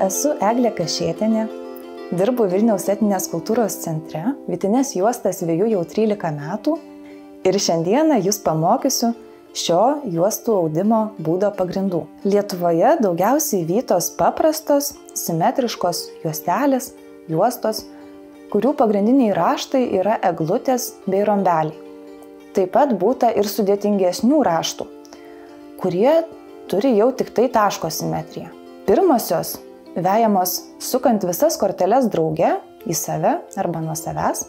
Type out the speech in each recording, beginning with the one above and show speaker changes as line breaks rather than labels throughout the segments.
esu Eglė Kašėtienė, dirbu Vilniaus etninės kultūros centre, vytines juostas veju jau 13 metų ir šiandieną jūs pamokysiu šio juostų audimo būdo pagrindų. Lietuvoje daugiausiai vytos paprastos, simetriškos juostelės, juostos, kurių pagrindiniai raštai yra eglutės bei rombeliai. Taip pat būta ir sudėtingesnių raštų, kurie turi jau tik tai taško simetriją. Pirmosios vejamos sukant visas korteles drauge į save arba nuo savęs,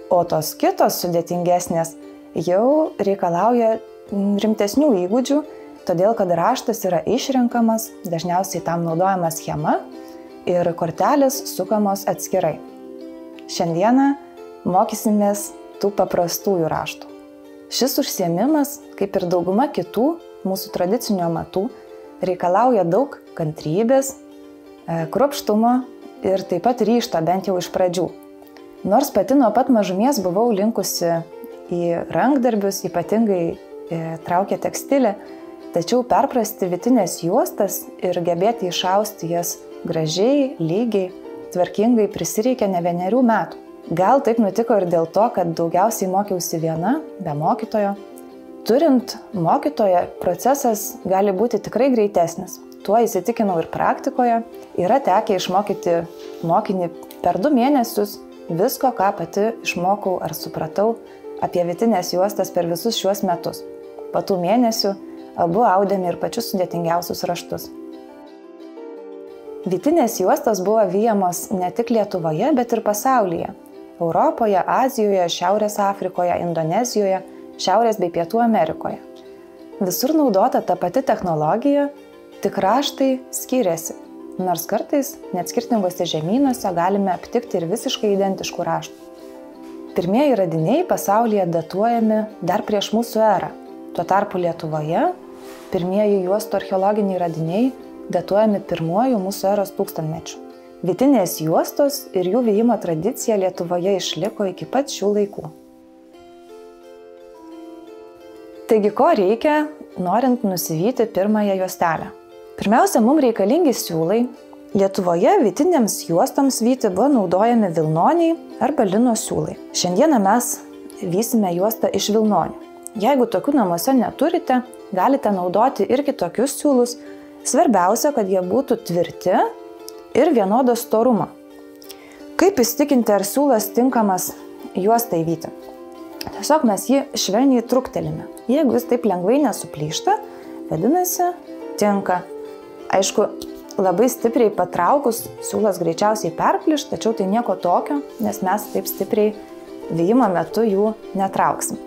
o tos kitos sudėtingesnės jau reikalauja rimtesnių įgūdžių, todėl kad raštas yra išrenkamas, dažniausiai tam naudojama schema ir kortelės sukamos atskirai. Šiandieną mokysimės tų paprastųjų raštų. Šis užsiėmimas, kaip ir dauguma kitų mūsų tradicinių amatų, reikalauja daug kantrybės, kruopštumo ir taip pat ryžto, bent jau iš pradžių. Nors pati nuo pat mažumės buvau linkusi į rankdarbius, ypatingai traukė tekstilę, tačiau perprasti vytinės juostas ir gebėti išausti jas gražiai, lygiai, tvarkingai prisireikė ne vienerių metų. Gal taip nutiko ir dėl to, kad daugiausiai mokiausi viena, be mokytojo. Turint mokytoją, procesas gali būti tikrai greitesnis. Tuo įsitikinau ir praktikoje. Yra tekę išmokyti mokinį per 2 mėnesius visko, ką pati išmokau ar supratau apie vytinės juostas per visus šiuos metus. Po tų mėnesių abu audėme ir pačius sudėtingiausius raštus. Vytinės juostos buvo vyjamos ne tik Lietuvoje, bet ir pasaulyje. Europoje, Azijoje, Šiaurės Afrikoje, Indonezijoje, Šiaurės bei Pietų Amerikoje. Visur naudota ta pati technologija, tik raštai skiriasi, nors kartais net skirtingose žemynuose galime aptikti ir visiškai identiškų raštų. Pirmieji radiniai pasaulyje datuojami dar prieš mūsų erą. Tuo tarpu Lietuvoje pirmieji juostų archeologiniai radiniai datuojami 1 mūsų eros tūkstantmečiu. Vytinės juostos ir jų vijimo tradicija Lietuvoje išliko iki pat šių laikų. Taigi, ko reikia, norint nusivyti pirmąją juostelę? Pirmiausia, mums reikalingi siūlai. Lietuvoje vytinėms juostoms vyti buvo naudojami vilnoniai arba lino siūlai. Šiandieną mes vysime juostą iš vilnonių. Jeigu tokių namuose neturite, galite naudoti ir kitokius siūlus. Svarbiausia, kad jie būtų tvirti ir vienodo storumo. Kaip įsitikinti, ar siūlas tinkamas juostai vyti? Tiesiog mes jį švelniai truktelime. Jeigu jis taip lengvai nesuplyšta, vadinasi, tinka. Aišku, labai stipriai patraukus siūlas greičiausiai perplyš, tačiau tai nieko tokio, nes mes taip stipriai vijimo metu jų netrauksim.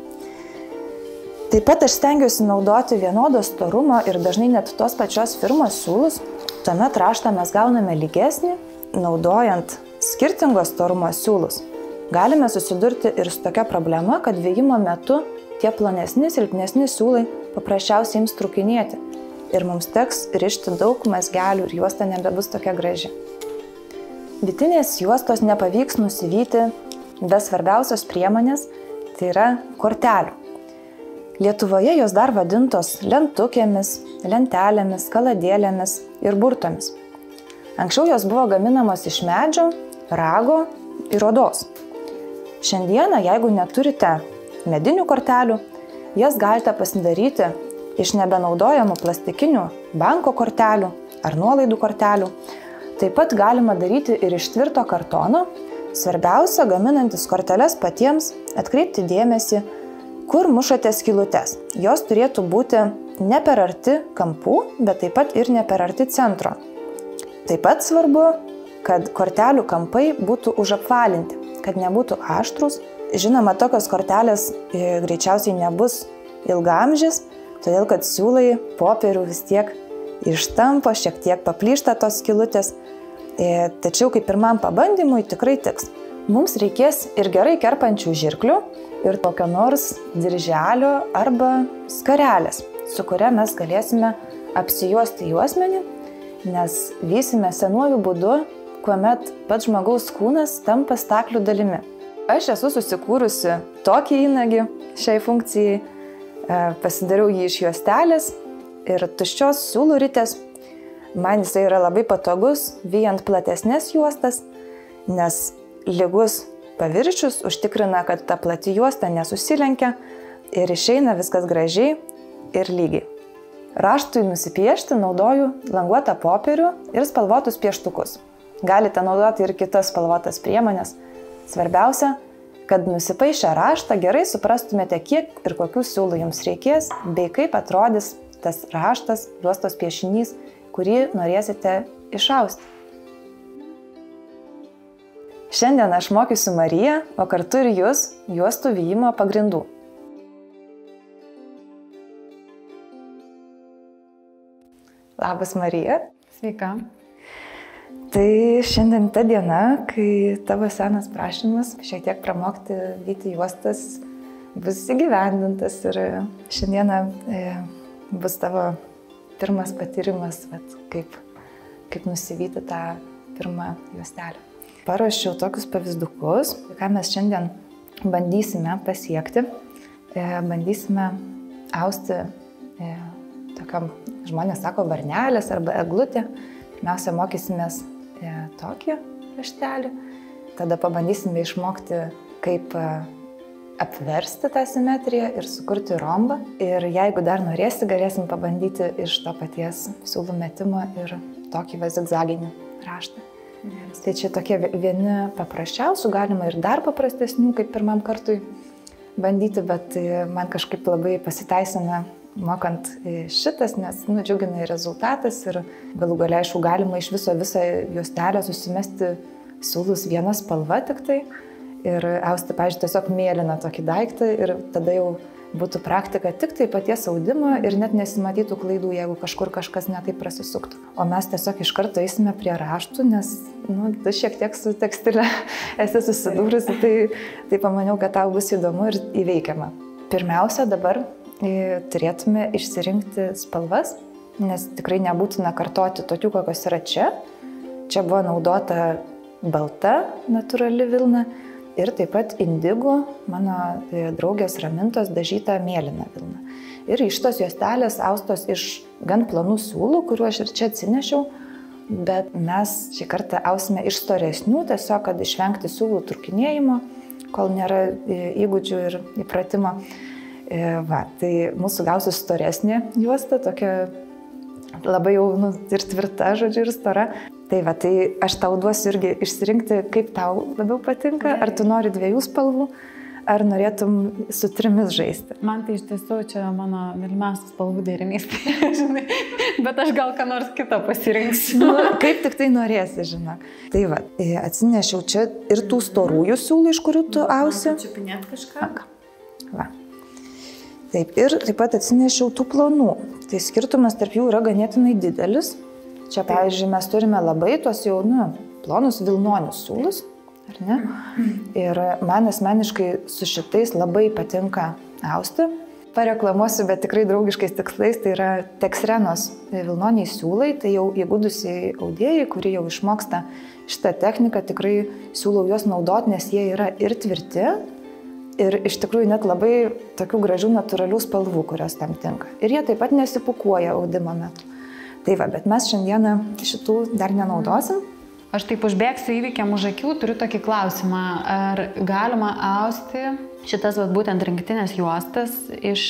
Taip pat aš stengiuosi naudoti vienodo storumo ir dažnai net tos pačios firmos siūlus. Tuomet raštą mes gauname lygesnį, naudojant skirtingo storumo siūlus. Galime susidurti ir su tokia problema, kad vijimo metu tie plonesni, silpnesni siūlai paprasčiausiai ims trūkinėti ir mums teks rišti daug mazgelių ir juosta nebebus tokia graži. Vytinės juostos nepavyks nusivyti be svarbiausios priemonės, tai yra kortelių. Lietuvoje jos dar vadintos lentukėmis, lentelėmis, kaladėlėmis ir burtomis. Anksčiau jos buvo gaminamos iš medžio, rago ir odos. Šiandieną, jeigu neturite medinių kortelių, jas galite pasidaryti iš nebenaudojamų plastikinių banko kortelių ar nuolaidų kortelių. Taip pat galima daryti ir iš tvirto kartono. Svarbiausia, gaminantis korteles patiems, atkreipti dėmesį, kur mušate skylutes. Jos turėtų būti ne per arti kampų, bet taip pat ir ne per arti centro. Taip pat svarbu, kad kortelių kampai būtų užapvalinti, kad nebūtų aštrus. Žinoma, tokios kortelės greičiausiai nebus ilgaamžis, todėl kad siūlai popierių vis tiek ištampo, šiek tiek paplyšta tos skylutės. Tačiau kaip pirmam pabandymui tikrai tiks. Mums reikės ir gerai kerpančių žirklių ir kokio nors dirželio arba skarelės, su kuria mes galėsime apsijuosti juosmenį, nes vysime senuoju būdu, kuomet pats žmogaus kūnas tampa staklių dalimi. Aš esu susikūrusi tokį įnagį šiai funkcijai, pasidariau jį iš juostelės ir tuščios siūlų ritės. Man jisai yra labai patogus, vyjant platesnės juostas, nes lygus paviršius užtikrina, kad ta plati juosta nesusilenkia ir išeina viskas gražiai ir lygiai. Raštui nusipiešti naudoju languotą popierių ir spalvotus pieštukus. Galite naudoti ir kitas spalvotas priemonės. Svarbiausia, kad nusipaišę raštą gerai suprastumėte, kiek ir kokių siūlų jums reikės, bei kaip atrodys tas raštas, juostos piešinys, kurį norėsite išausti. Šiandien aš mokysiu Mariją, o kartu ir jūs juostų vijimo pagrindų. Labas, Marija.
Sveika.
Tai šiandien ta diena, kai tavo senas prašymas šiek tiek pramokti vyti juostas bus įgyvendintas ir šiandieną bus tavo pirmas patyrimas, kaip nusivyti tą pirmą juostelę. Paruošiau tokius pavyzdukus, ką mes šiandien bandysime pasiekti. Bandysime austi tokiam, žmonės sako, varnelės arba eglutė. Pirmiausia, mokysimės tokį raštelį, tada pabandysime išmokti, kaip apversti tą simetriją ir sukurti rombą. Ir jeigu dar norėsi, galėsim pabandyti iš to paties siūlų metimo ir tokį zigzaginį raštą. Yes. Tai čia tokie vieni paprasčiausių, galima ir dar paprastesnių, kaip pirmam kartui bandyti, bet man kažkaip labai pasiteisina mokant šitas, nes džiugina ir rezultatas ir galų gale, aišku, galima iš visą juostelę susimesti siūlus vieną spalvą tik tai ir austi, pavyzdžiui, tiesiog mėlyną tokį daiktą ir tada jau būtų praktika tik tai paties audimo ir net nesimatytų klaidų, jeigu kažkur kažkas netaip prasisuktų. O mes tiesiog iš karto eisime prie raštų, nes tu šiek tiek su tekstile esi susidūrusi, tai pamaniau, kad tau bus įdomu ir įveikiama. Pirmiausia, dabar turėtume išsirinkti spalvas, nes tikrai nebūtina kartoti tokių, kokios yra čia. Čia buvo naudota balta natūrali vilna ir taip pat indigų, mano draugės Ramintos dažyta mėlyna vilna. Ir iš tos juostelės austos iš gan plonų siūlų, kuriuo aš ir čia atsinešiau, bet mes šį kartą ausime iš storesnių, tiesiog, kad išvengti siūlų trūkinėjimo, kol nėra įgūdžių ir įpratimo. Tai mūsų gausis storesnė juosta, tokia labai jau ir tvirta, žodžiu, ir stora. Tai aš tau duosiu irgi išsirinkti, kaip tau labiau patinka, ar tu nori 2 spalvų, ar norėtum su 3 žaisti.
Man tai iš tiesų čia mano mylimiausias spalvų derinys, žinai, bet aš gal ką nors kitą pasirinksiu.
Kaip tik tai norėsi, žinok. Tai atsinešiau čia ir tų storųjų siūlų, iš kurių tu ausi.
Čiupinėt kažką?
Taip, ir taip pat atsinešiau tų plonų. Tai skirtumas tarp jų yra ganėtinai didelis. Čia, pavyzdžiui, mes turime labai tuos jau, plonus vilnonius siūlus, ar ne? Ir man asmeniškai su šitais labai patinka austi. Pareklamuosiu, bet tikrai draugiškais tikslais, tai yra Texrenos vilnoniai siūlai, tai jau įgudusiai audėjai, kurie jau išmoksta šitą techniką, tikrai siūlau juos naudoti, nes jie yra ir tvirti, ir iš tikrųjų net labai tokių gražių natūralių spalvų, kurios tam tinka. Ir jie taip pat nesipukuoja audimo metu. Tai bet mes šiandieną šitų dar nenaudosim.
Aš taip užbėgsiu įvykiam už akių, turiu tokį klausimą. Ar galima austi šitas būtent rinktinės juostas iš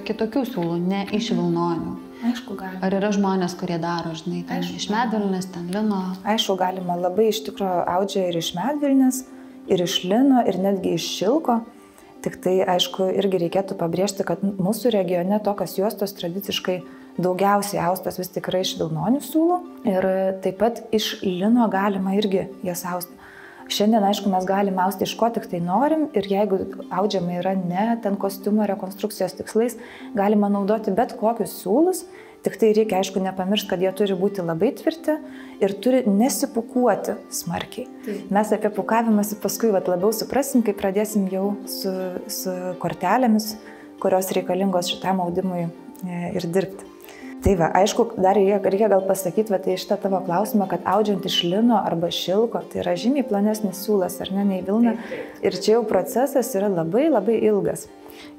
kitokių siūlų, ne iš vilnonių?
Aišku, galima.
Ar yra žmonės, kurie daro, žinai, ten iš medvilnės, ten lino?
Aišku, galima. Labai iš tikrųjų audžia ir iš medvilnės, ir iš lino, ir netgi iš šilko. Tik tai, aišku, irgi reikėtų pabrėžti, kad mūsų regione tokios juostos tradiciškai daugiausiai austos vis tikrai iš vilnonių siūlų ir taip pat iš lino galima irgi jas austi. Šiandien, aišku, mes galime austi iš ko tik tai norim ir jeigu audžiama yra ne ten kostiumo rekonstrukcijos tikslais, galima naudoti bet kokius siūlus, tik tai reikia, aišku, nepamiršti, kad jie turi būti labai tvirti ir turi nesipukuoti smarkiai. Mes apie pukavimąsi paskui labiau suprasim, kai pradėsim jau su kortelėmis, kurios reikalingos šitam audimui ir dirbti. Tai va, aišku, dar reikia gal pasakyti, tai šitą tavo klausimą, kad audžiant iš lino arba šilko, tai yra žymiai plonesnis siūlas, ar ne, nei vilna. Ir čia jau procesas yra labai labai ilgas.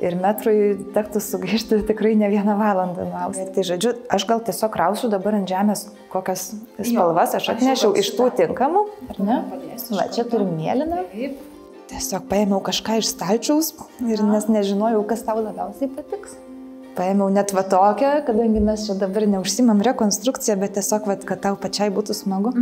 Ir metrui tektų sugaišti tikrai ne 1 valandą nuausti. Tai žodžiu, aš gal tiesiog rausiu dabar ant žemės kokias spalvas, aš atnešiau iš tų tinkamų, ar ne? Va, čia turim mėlyną. Tiesiog paėmiau kažką iš stalčiaus ir nes nežinojau, kas tau labiausiai patiks. Paėmiau net va tokią, kadangi mes čia dabar neužsimam rekonstrukciją, bet tiesiog, va, kad tau pačiai būtų smagu.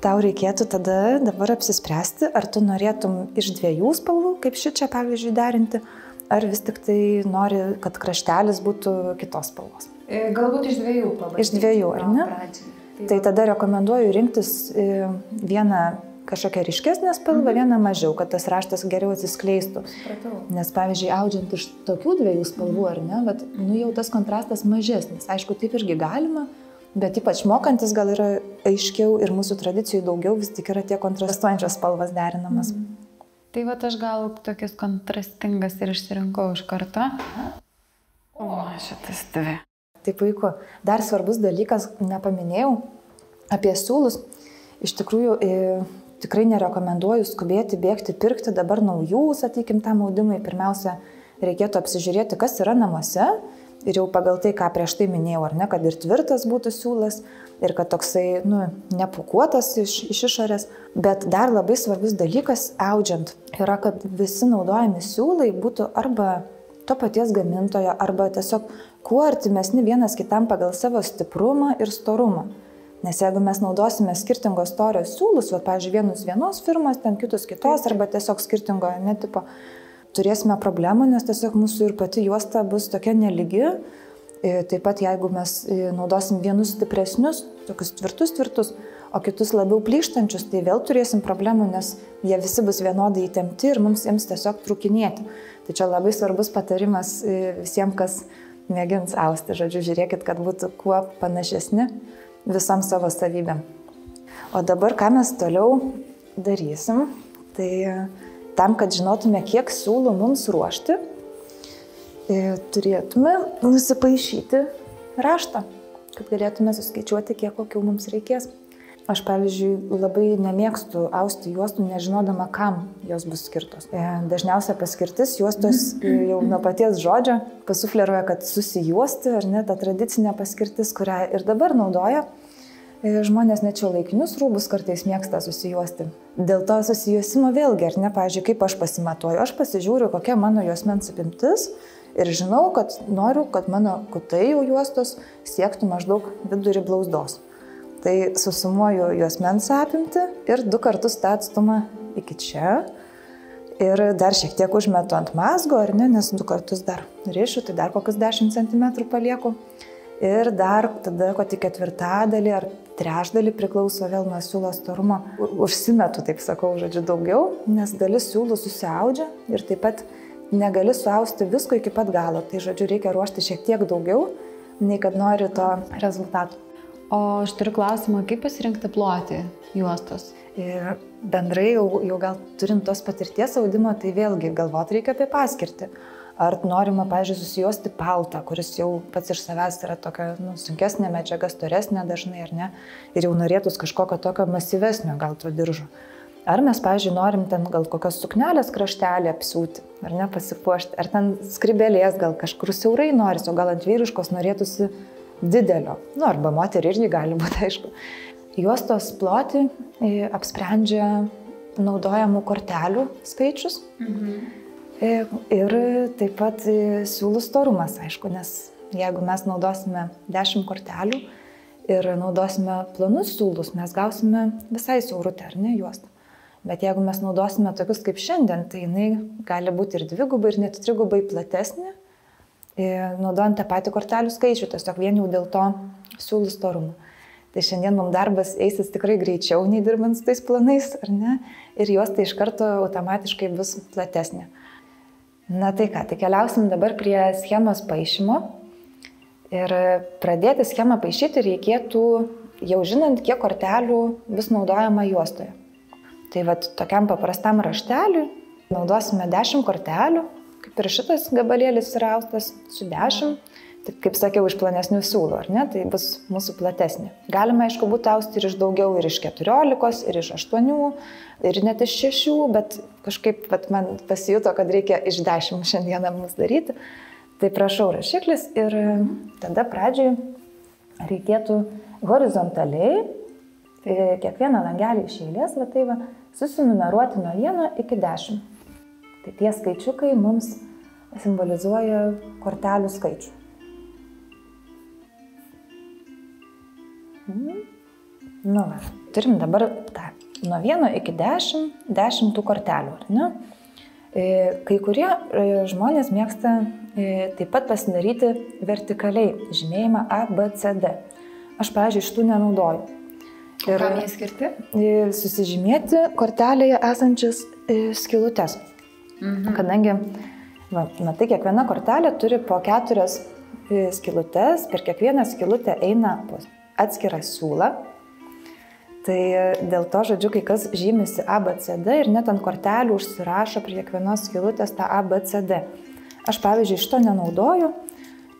Tau reikėtų tada dabar apsispręsti, ar tu norėtum iš 2 spalvų, kaip šičia pavyzdžiui derinti, ar vis tik tai nori, kad kraštelis būtų kitos spalvos.
Galbūt iš 2 pabandyti.
Iš 2, ar ne? Tai tada rekomenduoju rinktis vieną kažkokią ryškesnę spalvą, vieną mažiau, kad tas raštas geriau atsiskleistų. Nes pavyzdžiui, audžiant iš tokių 2 spalvų, ar ne, bet, jau tas kontrastas mažesnis. Aišku, taip irgi galima, bet ypač mokantis gal yra aiškiau ir mūsų tradicijų daugiau vis tik yra tie kontrastuojančios spalvas derinamas.
Tai va, aš gal tokias kontrastingas ir išsirinkau iš karto. O, šitas 2.
Tai puiku. Dar svarbus dalykas, nepaminėjau, apie siūlus. Iš tikrųjų, tikrai nerekomenduoju skubėti, bėgti, pirkti dabar naujų, sakykim, tam audimui. Pirmiausia, reikėtų apsižiūrėti, kas yra namuose ir jau pagal tai, ką prieš tai minėjau, ar ne, kad ir tvirtas būtų siūlas ir kad toksai, nepūkuotas iš išorės. Bet dar labai svarbus dalykas audžiant yra, kad visi naudojami siūlai būtų arba to paties gamintojo, arba tiesiog kuo artimesni vienas kitam pagal savo stiprumą ir storumą. Nes jeigu mes naudosime skirtingos storio siūlus, pavyzdžiui, vienos firmos, ten kitus kitos, arba tiesiog skirtingo netipo, turėsime problemų, nes tiesiog mūsų ir pati juosta bus tokia nelygi. Taip pat jeigu mes naudosim vienus stipresnius, tokius tvirtus, o kitus labiau plyštančius, tai vėl turėsim problemų, nes jie visi bus vienodai įtempti ir mums jiems tiesiog trūkinėti. Tai čia labai svarbus patarimas visiems, kas mėgins austi. Žodžiu, žiūrėkit, kad būtų kuo panašesni visam savo savybėm. O dabar, ką mes toliau darysim, tai tam, kad žinotume, kiek siūlų mums ruošti, turėtume nusipaišyti raštą, kad galėtume suskaičiuoti, kiek kokių mums reikės. Aš, pavyzdžiui, labai nemėgstu austi juostų, nežinodama, kam jos bus skirtos. Dažniausia paskirtis juostos jau nuo paties žodžio pasufleruoja, kad susijuosti, ar ne, ta tradicinė paskirtis, kurią ir dabar naudoja. Žmonės net šiuolaikinius rūbus kartais mėgsta susijuosti. Dėl to susijuosimo vėlgi, ar ne, pavyzdžiui, kaip aš pasimatuoju, aš pasižiūriu, kokia mano juosmens apimtis ir žinau, kad noriu, kad mano kutai jau juostos siektų maždaug vidurį blauzdos. Tai susumuoju juosmens apimtį ir 2 kartus tą atstumą iki čia. Ir dar šiek tiek užmetu ant mazgo, ar ne, nes 2 kartus dar rišu, tai dar kokius 10 cm palieku. Ir dar tada kokį 1/4 ar 1/3 priklauso vėl nuo siūlo storumo. Užsimetu, taip sakau, žodžiu, daugiau, nes dalis siūlų susiaudžia ir taip pat negali suausti visko iki pat galo. Tai žodžiu, reikia ruošti šiek tiek daugiau, nei kad nori to rezultato.
O aš turiu klausimą, kaip pasirinkti plotį juostos?
Ir bendrai jau gal turint tos patirties audimo, tai vėlgi galvoti reikia apie paskirtį. Ar norima, pavyzdžiui, susijuosti paltą, kuris jau pats iš savęs yra tokia sunkesnė medžiaga, storesnė dažnai, ar ne? Ir jau norėtus kažkokio tokio masyvesnio gal to diržo. Ar mes, pavyzdžiui, norim ten gal kokios suknelės kraštelį apsiūti, ar ne, pasipuošti, ar ten skrybėlės gal kažkur siaurai norisi, o gal ant vyriškos norėtųsi didelio. Arba moterį irgi gali būti, aišku. Juostos plotį apsprendžia naudojamų kortelių skaičius. Ir taip pat siūlų storumas, aišku, nes jeigu mes naudosime 10 kortelių ir naudosime planus siūlus, mes gausime visai siaurutę, ar ne, juostą. Bet jeigu mes naudosime tokius kaip šiandien, tai jinai gali būti ir 2 ir net 3 platesnė, naudojant tą patį kortelių skaičių, tiesiog vien jau dėl to siūlų storumo. Tai šiandien mums darbas eisis tikrai greičiau, nei dirbant su tais planais, ar ne? Ir juosta iš karto automatiškai bus platesnė. Na tai ką, tai keliausim dabar prie schemos paišymo. Ir pradėti schemą paišyti reikėtų jau žinant, kiek kortelių bus naudojama juostoje. Tai vat tokiam paprastam rašteliui naudosime 10 kortelių. Kaip ir šitas gabalėlis yra austas su 10. Tai, kaip sakiau, iš plonesnių siūlų, ar ne? Tai bus mūsų platesnė. Galima, aišku, būtų austi ir iš daugiau, ir iš 14, ir iš 8, ir net iš 6, bet kažkaip man pasijuto, kad reikia iš 10 šiandieną mums daryti. Tai prašau rašiklis ir tada pradžiai reikėtų horizontaliai kiekvieną langelį iš eilės, susinumeruoti nuo 1 iki 10. Tai tie skaičiukai mums simbolizuoja kortelių skaičių. Turim dabar nuo 1 iki 10 tų kortelių, ar ne? Kai kurie žmonės mėgsta taip pat pasidaryti vertikaliai žymėjimą A, B, C, D. Aš, pavyzdžiui, šitų nenaudoju.
Ir kam jie skirti?
Susižymėti kortelėje esančias skylutes. Kadangi, matai, kiekviena kortelė turi po 4 skylutes, per kiekvieną skylutę eina atskirą siūlą. Tai dėl to, žodžiu, kai kas žymisi A, B, C, D ir net ant kortelių užsirašo prie kiekvienos skylutės tą A, B, C, D. Aš, pavyzdžiui, šito nenaudoju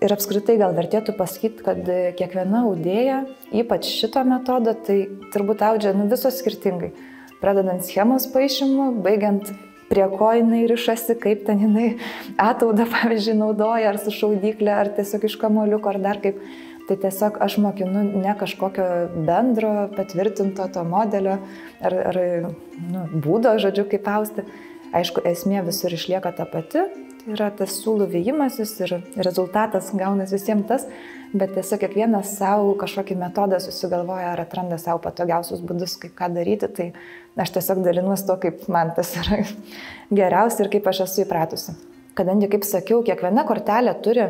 ir apskritai gal vertėtų pasakyti, kad kiekviena audėja, ypač šito metodo, tai turbūt audžia visos skirtingai. Pradedant schemos paišymu, baigiant prie ko jinai rišasi, kaip ten jinai ataudą, pavyzdžiui, naudoja, ar su šaudyklė, ar tiesiog iš kamuoliuko, ar dar kaip. Tai tiesiog aš mokinu ne kažkokio bendro, patvirtinto to modelio ar būdo, žodžiu, kaip austi. Aišku, esmė visur išlieka ta pati, tai yra tas siūlų vijimasis ir rezultatas gaunas visiems tas, bet tiesiog kiekvienas savo kažkokį metodą susigalvoja ar atranda savo patogiausius būdus, kaip ką daryti, tai aš tiesiog dalinuosi to, kaip man tas yra geriausia ir kaip aš esu įpratusi. Kadangi, kaip sakiau, kiekviena kortelė turi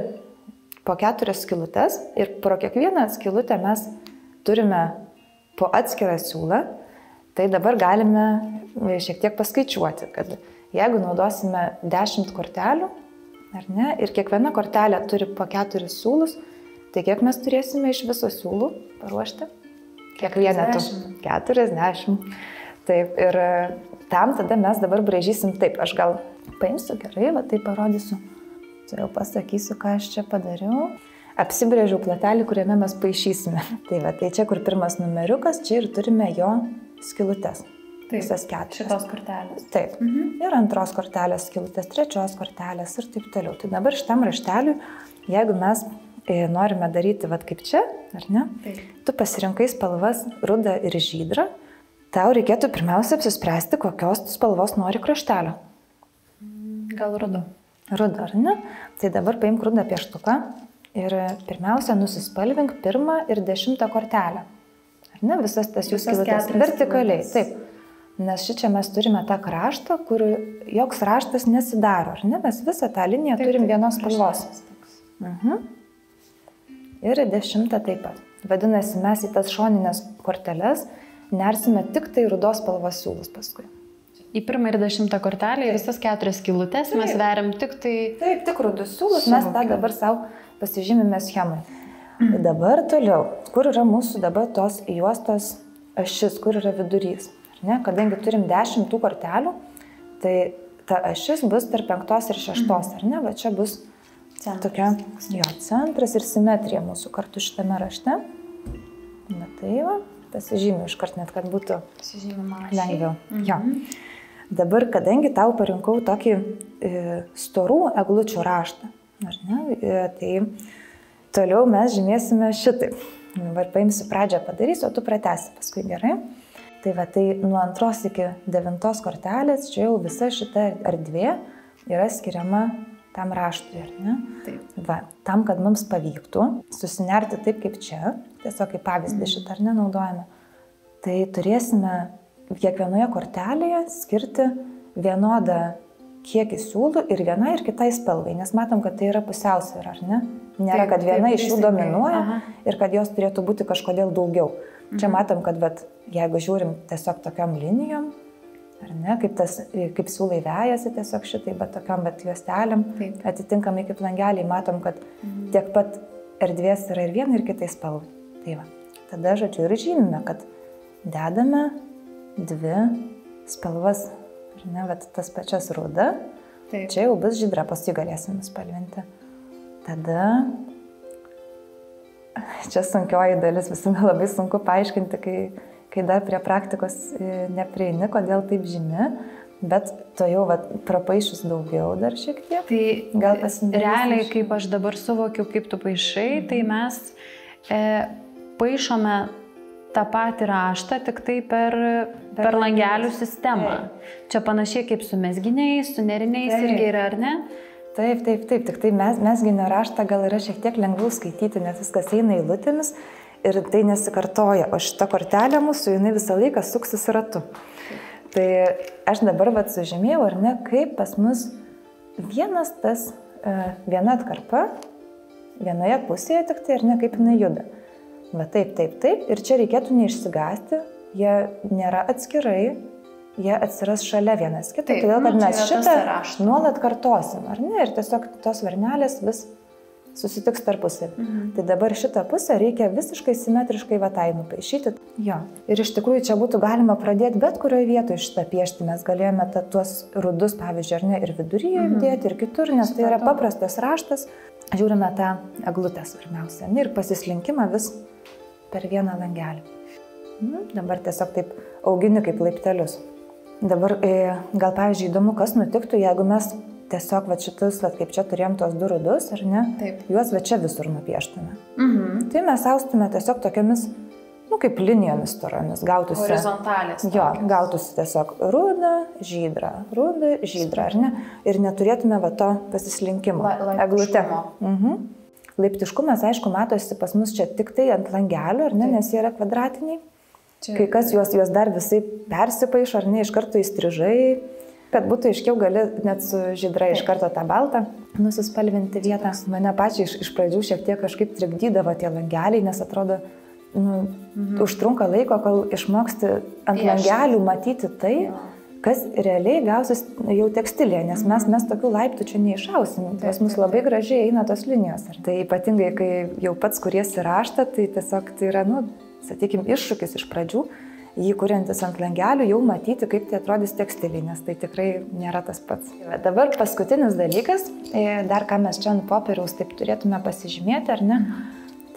po 4 skylutes ir pro kiekvieną skylutę mes turime po atskirą siūlą, tai dabar galime šiek tiek paskaičiuoti, kad jeigu naudosime 10 kortelių, ar ne, ir kiekviena kortelė turi po 4 siūlus, tai kiek mes turėsime iš viso siūlų paruošti? Kiek vienetų? 40. Taip, ir tam tada mes dabar braižysim taip, aš gal paimsiu gerai, tai parodysiu. Tai jau pasakysiu, ką aš čia padariau. Apsibrėžiau platelį, kuriame mes paišysime. Tai čia, kur pirmas numeriukas, čia ir turime jo skylutes.
Taip,
visas 4.
Šitos kortelės.
Taip. Ir antros kortelės skylutės, trečios kortelės ir taip toliau. Tai dabar šitam rašteliui, jeigu mes norime daryti kaip čia, ar ne? Taip. Tu pasirinkai spalvas rudą ir žydrą, tau reikėtų pirmiausia apsispręsti, kokios spalvos nori kraštelio.
Gal rudo.
Rudą, ar ne? Tai dabar paimk rudą pieštuką ir pirmiausia nusispalvink 1 ir 10 kortelę. Ar ne? Visas tas jų skylutes vertikaliai. Taip. Nes šičia mes turime tą kraštą, kur joks raštas nesidaro, ar ne? Mes visą tą liniją turim vienos spalvos. Ir 10 taip pat. Vadinasi, mes į tas šoninės korteles nersime tik tai rudos spalvos siūlus paskui.
Į 1 ir 10 kortelę, visas 4 skylutes mes veriam tik tai...
Taip, tik rudus siūlus, mes tą dabar savo pasižymime schemai. Dabar toliau, kur yra mūsų dabar tos juostos ašis, kur yra vidurys. Ne? Kadangi turim 10 tų kortelių, tai ta ašis bus tarp 5 ir 6, ar ne? Va čia bus tokia centras ir simetrija mūsų kartu šitame rašte. Na tai va, pasižymiu iškart net, kad būtų lengviau. Jo. Dabar, kadangi tau parinkau tokį storų eglučių raštą, ar ne? Tai toliau mes žymėsime šitaip. Dabar paimsiu pradžią padarysiu, o tu pratęsi paskui, gerai? Tai va, tai nuo 2 iki 9 kortelės, čia jau visa šita erdvė yra skiriama tam raštui, ar ne?
Taip.
Va, tam, kad mums pavyktų susinerti taip kaip čia, tiesiog kaip pavyzdį šitą ar nenaudojame, tai turėsime kiekvienoje kortelėje skirti vienodą kiekį siūlų ir vienai ir kitai spalvai, nes matom, kad tai yra pusiausvyra, ar ne? Nėra, kad viena iš jų dominuoja ir kad jos turėtų būti kažkodėl daugiau. Čia matom, kad jeigu žiūrim tiesiog tokiom linijom, ar ne, kaip siūlai vejasi tiesiog šitai, bet tokiom juostelėm, atitinkamai kaip langeliai, matom, kad tiek pat erdvės yra ir vienai ir kitai spalvai. Tai va, tada, žodžiu, ir žymime, kad dedame 2 spalvas, ar ne, tas pačias ruda. Taip. Čia jau bus žydra, paskui galėsime spalvinti. Tada čia sunkioji dalis, visame labai sunku paaiškinti, kai dar prie praktikos neprieini, kodėl taip žymi, bet to jau prapaišus daugiau dar šiek tiek.
Tai gal realiai, kaip aš dabar suvokiu, kaip tu paišai, tai mes paišome tą patį raštą, tik tai per langelių sistemą. Čia panašiai kaip su mezginiais, su neriniais irgi yra, ar ne?
Taip, tik tai mezginio raštą gal yra šiek tiek lengviau skaityti, nes viskas eina eilutėmis ir tai nesikartoja, o šita kortelė mūsų, jinai visą laiką suksis ratu. Tai aš dabar sužymėjau, ar ne, kaip pas mus viena atkarpa, vienoje pusėje tik tai, ar ne, kaip jinai juda. Va taip, ir čia reikėtų neišsigąsti, jie nėra atskirai, jie atsiras šalia vienas kito, todėl kad mes šitą nuolat kartosim, ar ne, ir tiesiog tos varnelės vis susitiks tarpusavy. Tai dabar šitą pusę reikia visiškai simetriškai tai nupaišyti. Jo. Ir iš tikrųjų čia būtų galima pradėti bet kurioje vietoje šitą piešti. Mes galėjome tuos rudus, pavyzdžiui, ar ne, ir viduryje įdėti, ir kitur, nes tai yra paprastas raštas. Žiūrime tą eglutę svarbiausia. Ir pasislinkimą vis per vieną langelį. Dabar tiesiog taip augini kaip laiptelius. Dabar gal, pavyzdžiui, įdomu, kas nutiktų, jeigu mes tiesiog šitus, kaip čia turėjom tos du rudus, ar ne? Taip. Juos čia visur nupieštume. Tai mes austume tiesiog tokiamis, kaip linijomis toromis. Gautųsi.
Horizontalės.
Jo, gautųsi tiesiog ruda, žydra, ar ne? Ir neturėtume to pasislinkimo. Eglute. Laiptiškumas, aišku, matosi pas mus čia tik tai ant langelių, ar ne? Nes jie yra kvadratiniai. Kai kas juos dar visai persipaišo, ar ne, iš karto įstrižai. Kad būtų aiškiau, gali net su žydra iš karto tą baltą nusispalvinti vietą. Mane pačiai iš pradžių šiek tiek kažkaip trikdydavo tie langeliai, nes atrodo, užtrunka laiko, kol išmoksti ant langelių matyti tai, kas realiai gausis jau tekstilėje, nes mes tokių laiptų čia neišausim. Pas mus labai gražiai eina tos linijos. Tai ypatingai, kai jau pats kuriesi raštą, tai tiesiog tai yra, sakykime, iššūkis iš pradžių. Jį kuriantis ant langelių jau matyti, kaip tai atrodys tekstilė, nes tai tikrai nėra tas pats. Dabar paskutinis dalykas, dar ką mes čia ant popieriaus taip turėtume pasižymėti, ar ne,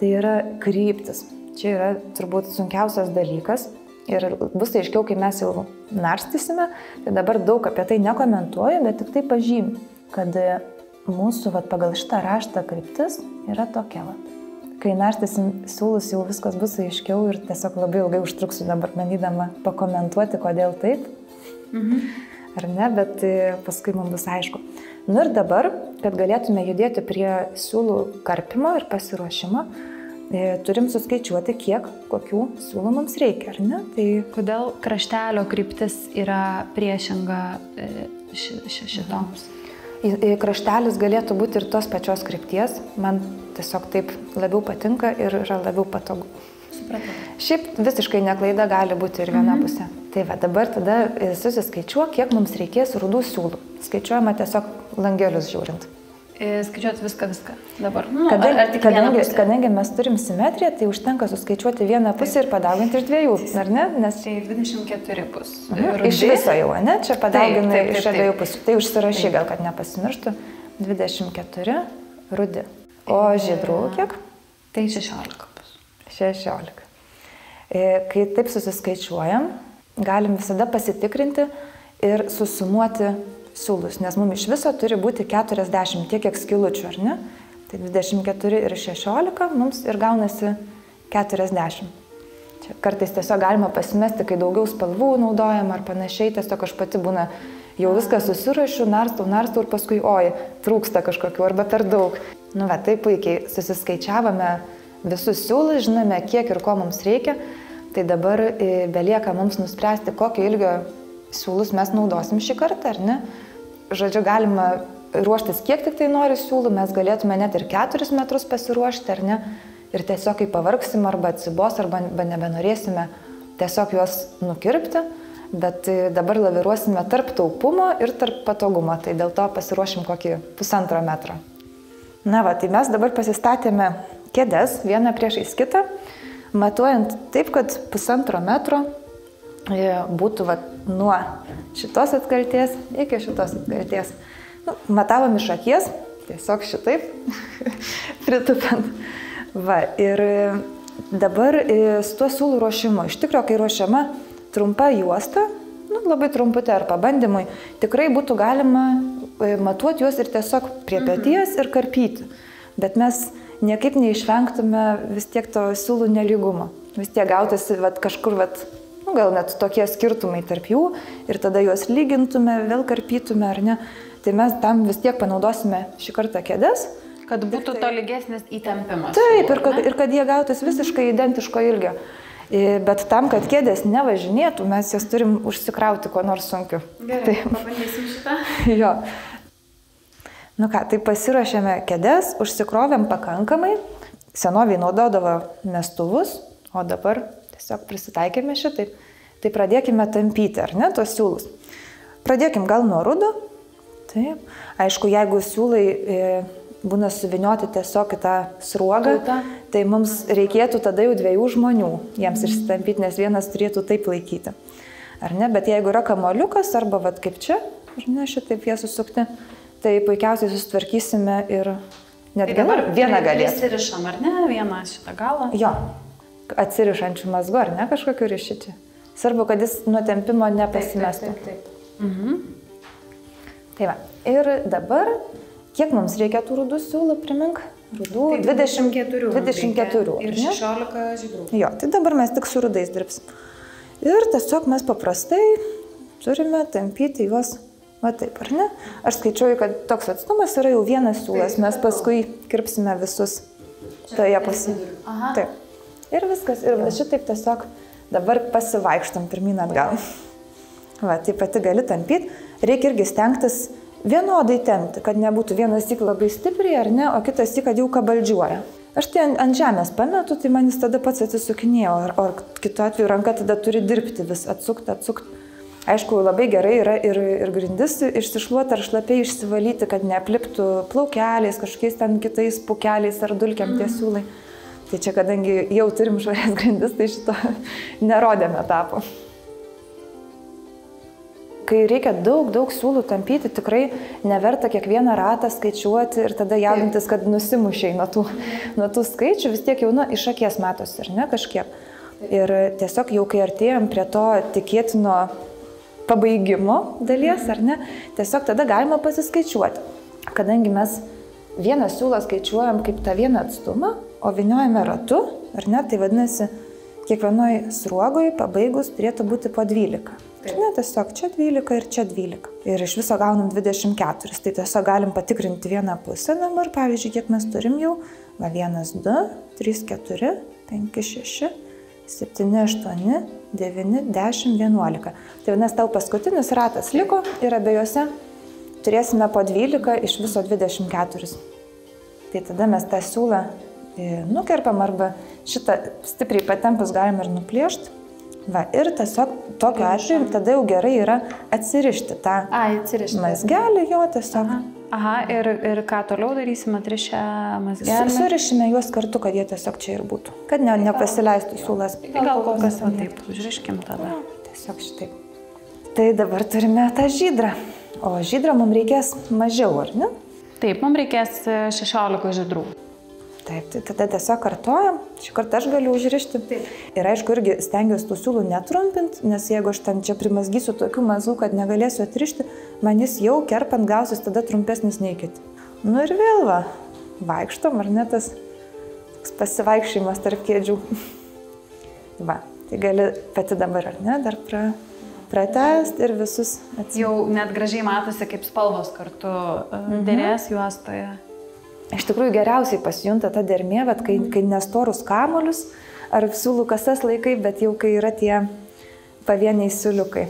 tai yra kryptis. Čia yra turbūt sunkiausias dalykas ir bus aiškiau, kai mes jau narstysime, tai dabar daug apie tai nekomentuoju, bet tik tai pažymiu, kad mūsų pagal šitą raštą kryptis yra tokia. Kai narstysim siūlus, jau viskas bus aiškiau ir tiesiog labai ilgai užtruksiu dabar bandydama pakomentuoti, kodėl taip. Ar ne, bet paskui mums bus aišku. Ir dabar, kad galėtume judėti prie siūlų karpimo ir pasiruošimo, turim suskaičiuoti, kokių siūlų mums reikia, ar ne? Tai
kodėl kraštelio kryptis yra priešinga šitoms?
Kraštelis galėtų būti ir tos pačios krypties. Man tiesiog taip labiau patinka ir yra labiau patogu.
Supratau.
Šiaip visiškai neklaida gali būti ir viena pusė. Tai dabar tada susiskaičiuok, kiek mums reikės rudų siūlų. Skaičiuojama tiesiog langelius žiūrint.
Skaičiuot viską dabar.
Kadangi mes turim simetriją, tai užtenka suskaičiuoti vieną pusę ir padauginti iš dviejų, ar ne? Nes
tai 24 bus.
Iš viso jau, ne? Čia padauginai iš abiejų pusių. Tai užsirašy, gal kad nepasimirštų. 24 rudi. O žydrų kiek?
Tai 16 bus.
16. Kai taip susiskaičiuojam, galim visada pasitikrinti ir susumuoti siūlus, nes mums iš viso turi būti 40, tiek kiek skylučių, ar ne? Tai 24 ir 16 mums ir gaunasi 40. Čia kartais tiesiog galima pasimesti, kai daugiau spalvų naudojam ar panašiai, tiesiog aš pati būna, jau viską susirašiu, narstau ir paskui, trūksta kažkokių arba per daug. Tai puikiai susiskaičiavome visus siūlus, žinome, kiek ir ko mums reikia, tai dabar belieka mums nuspręsti, kokio ilgio siūlus mes naudosim šį kartą, ar ne? Žodžiu, galima ruoštis kiek tik tai nori siūlų, mes galėtume net ir 4 metrus pasiruošti, ar ne? Ir tiesiog, kai pavargsim arba atsibos, arba nebenorėsime tiesiog juos nukirpti, bet dabar laviruosime tarp taupumo ir tarp patogumo, tai dėl to pasiruošim kokį 1,5 metro. Tai mes dabar pasistatėme kėdes vieną priešais kitą, matuojant taip, kad 1,5 metro būtų nuo šitos atkarties iki šitos atkarties. Matavom iš akies, tiesiog šitaip, pritupant. Va, ir dabar su tuo siūlų ruošimu. Iš tikrųjų, kai ruošiama trumpa juosta, labai trumputė ar pabandymui, tikrai būtų galima matuoti juos ir tiesiog prie peties ir karpyti. Bet mes niekaip neišvengtume vis tiek to siūlų nelygumo. Vis tiek gautasi kažkur, gal net tokie skirtumai tarp jų ir tada juos lygintume, vėl karpytume ar ne. Tai mes tam vis tiek panaudosime šį kartą kėdes.
Kad būtų tolygesnis įtempimas.
Taip, ir kad jie gautus visiškai identiško ilgio. Bet tam, kad kėdės nevažinėtų, mes jas turim užsikrauti kuo nors sunkiu.
Gerai, pabandysim šitą.
Jo. Tai pasiruošėme kėdes, užsikrovėm pakankamai. Senoviai naudodavo mestuvus, o dabar tiesiog prisitaikėme šitaip. Tai pradėkime tampyti, ar ne, tos siūlus. Pradėkim gal nuo rudo. Taip. Aišku, jeigu siūlai būna suvinioti tiesiog į tą sruogą, tai mums reikėtų tada jau 2 žmonių jiems išsitampyti, nes vienas turėtų taip laikyti. Ar ne? Bet jeigu yra kamoliukas arba kaip čia, ar ne, šitaip jie susukti, tai puikiausiai susitvarkysime ir net vieną galės.
Atsirišam, ar ne? Vieną šitą galą.
Jo, atsirišančių mazgu, ar ne, kažkokiu rišyti. Svarbu, kad jis nuo tempimo nepasimestų.
Taip.
Tai va, ir dabar kiek mums reikia tų rudų siūlų, primink? Rudų 24.
Ir 16 žydrų.
Jo, tai dabar mes tik su rudais dirbsim. Ir tiesiog mes paprastai turime tampyti juos, taip, ar ne? Aš skaičiuoju, kad toks atstumas yra jau vienas siūlas, mes paskui kirpsime visus toje pusėje. Taip. Ir viskas, ir šitaip tiesiog dabar pasivaikštam pirmyn atgal. Va, tai pati gali tampyti, reikia irgi stengtis vienodai tempti, kad nebūtų vienas tik labai stipriai, ar ne, o kitas tik, kad jau kabaldžiuoja. Aš tai ant žemės pametu, tai man jis tada pats atsisukinėjo, o kitu atveju ranka tada turi dirbti vis, atsukti. Aišku, labai gerai yra ir grindis išsišluoti ar šlapiai išsivalyti, kad neapliptų plaukeliais, kažkokiais ten kitais pūkeliais ar dulkiam tie siūlai. Tai čia, kadangi jau turim švarias grindis, tai šito nerodėme etapo. Kai reikia daug siūlų tampyti, tikrai neverta kiekvieną ratą skaičiuoti ir tada jaudintis, kad nusimušiai nuo tų skaičių, vis tiek jau iš akies matosi, ar ne, kažkiek. Ir tiesiog jau kai artėjom prie to tikėtino pabaigimo dalies, ar ne, tiesiog tada galima pasiskaičiuoti. Kadangi mes vieną siūlą skaičiuojam kaip tą vieną atstumą, o vyniojame ratu, ar ne, tai vadinasi, kiekvienoj sruogoj pabaigus turėtų būti po 12. Ne, tiesiog čia 12 ir čia 12. Ir iš viso gaunam 24. Tai tiesiog galim patikrinti vieną pusę dabar, pavyzdžiui, kiek mes turim jau. 1, 2, 3, 4, 5, 6, 7, 8, 9, 10, 11. Tai vadinasi, tau paskutinis ratas liko ir abiejose turėsime po 12, iš viso 24. Tai tada mes tą siūlą nukerpam arba šitą stipriai patempus galim ir nuplėšti. Va, ir tiesiog tokiu atveju tada jau gerai yra atsirišti tą mazgelį jo tiesiog.
Aha, ir ką toliau darysime, atrišę mazgelį?
Surišime juos kartu, kad jie tiesiog čia ir būtų, kad nepasileistų siūlas.
Gal kol kas taip, užriškim tada.
Tiesiog šitaip. Tai dabar turime tą žydrą, o žydrą mums reikės mažiau, ar ne?
Taip, mums reikės 16 žydrų.
Taip, tai tada tiesiog kartojam, šį kartą aš galiu užrišti. Taip. Ir aišku, irgi stengiuosi tų siūlų netrumpinti, nes jeigu aš ten čia primazgysiu tokių mazų, kad negalėsiu atrišti, man jis jau kerpant gausis tada trumpesnis nei kiti. Ir vėl vaikštom, ar ne tas pasivaikščiojimas tarp kėdžių. Va, tai gali pati dabar, ar ne, dar pratęsti ir visus
atsiprašyti. Jau net gražiai matosi, kaip spalvos kartu derės juostoje.
Iš tikrųjų geriausiai pasijunta ta dermė, bet kai nestorus kamuolius ar siūlų kasas laikai, bet jau kai yra tie pavieniai siūliukai.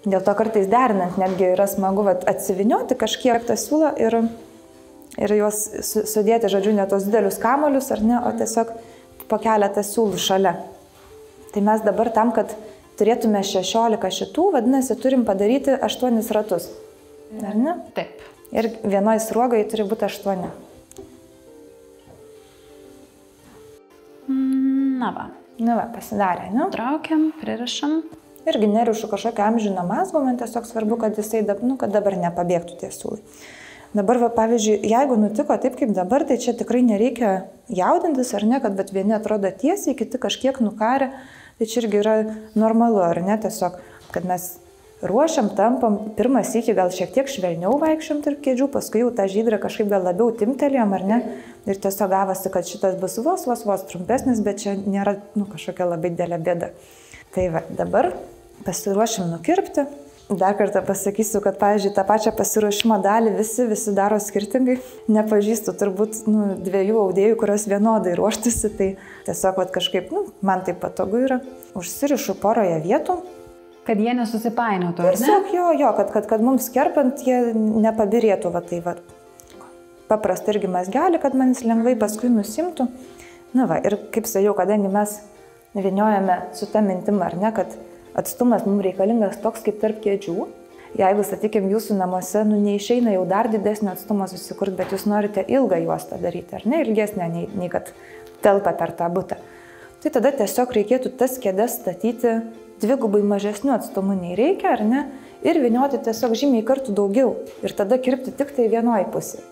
Dėl to kartais derinant netgi yra smagu atsivinioti kažkiek tą siūlą ir juos sudėti, žodžiu, ne tos didelius kamuolius, ar ne, o tiesiog po keletą siūlų šalia. Tai mes dabar tam, kad turėtume 16 šitų, vadinasi, turim padaryti 8 ratus. Ar ne?
Taip.
Ir vienoj sruogai turi būti 8.
Na va,
pasidarė, ne?
Traukiam, pririšam.
Irgi nerišu kažkokią amžiną mazgą, man tiesiog svarbu, kad jisai, kad dabar nepabėgtų tie siūlai. Dabar, pavyzdžiui, jeigu nutiko taip kaip dabar, tai čia tikrai nereikia jaudintis, ar ne, kad vieni atrodo tiesiai, kiti kažkiek nukarė, tai čia irgi yra normalu, ar ne, tiesiog, kad mes ruošiam, tampam, pirmas iki gal šiek tiek švelniau vaikščiam tarp kėdžių, paskui jau tą žydrę kažkaip gal labiau timtelėjom, ar ne, ir tiesiog gavosi, kad šitas bus vos trumpesnis, bet čia nėra, kažkokia labai didelė bėda. Tai va, dabar pasiruošim nukirpti. Dar kartą pasakysiu, kad, pavyzdžiui, tą pačią pasiruošimo dalį visi daro skirtingai. Nepažįstu turbūt dviejų audėjų, kurios vienodai ruoštųsi, tai tiesiog kažkaip, man tai patogu yra. Užsirišu poroje vietų.
Kad jie nesusipainiotų, ar ne?
Tiesiog kad mums kerpant jie nepabirėtų, paprasta irgi mazgelį, kad man jis lengvai paskui nusimtų. Ir kaip sakiau, kadangi mes vyniojame su ta mintim, ar ne, kad atstumas mums reikalingas toks kaip tarp kėdžių. Jeigu, sakykime, jūsų namuose neišeina jau dar didesnio atstumą susikurti, bet jūs norite ilgą juostą daryti, ar ne, ilgesnę nei kad telpa per tą butą. Tai tada tiesiog reikėtų tas kėdes statyti dvigubai mažesniu atstumu nei reikia, ar ne, ir vynioti tiesiog žymiai kartų daugiau ir tada kirpti tik tai vienoj pusėje.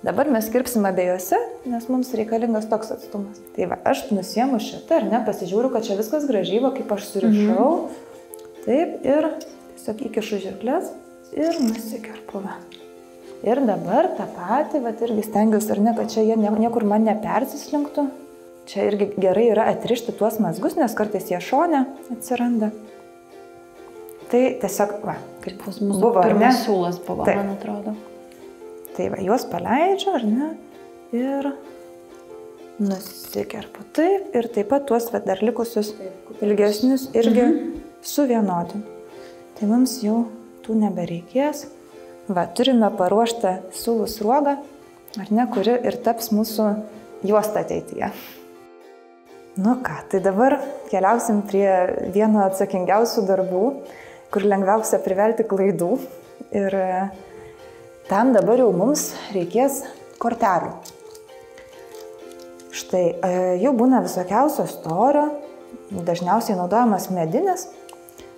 Dabar mes kirpsim abiejose, nes mums reikalingas toks atstumas. Tai aš nusiemu šitą, ar ne, pasižiūriu, kad čia viskas gražiai, kaip aš surišau. Taip, ir tiesiog įkišu žirklės ir nusikerpu. Ir dabar tą patį, irgi stengiuosi, ar ne, kad čia jie niekur man nepersislinktų. Čia irgi gerai yra atrišti tuos mazgus, nes kartais jie šone atsiranda. Tai tiesiog,
kaip pas mūsų buvo, pirmas siūlas buvo, man atrodo.
Tai juos paleidžiu, ar ne, ir nusikerpu taip, ir taip pat tuos dar likusius ilgesnius irgi suvienodin. Tai mums jau tų nebereikės. Turime paruoštą siūlų sruogą, ar ne, kuri ir taps mūsų juosta ateityje. Tai dabar keliausim prie vieno atsakingiausių darbų, kur lengviausia privelti klaidų. Ir tam dabar jau mums reikės kortelių. Štai, jų būna visokiausio storio, dažniausiai naudojamas medinės,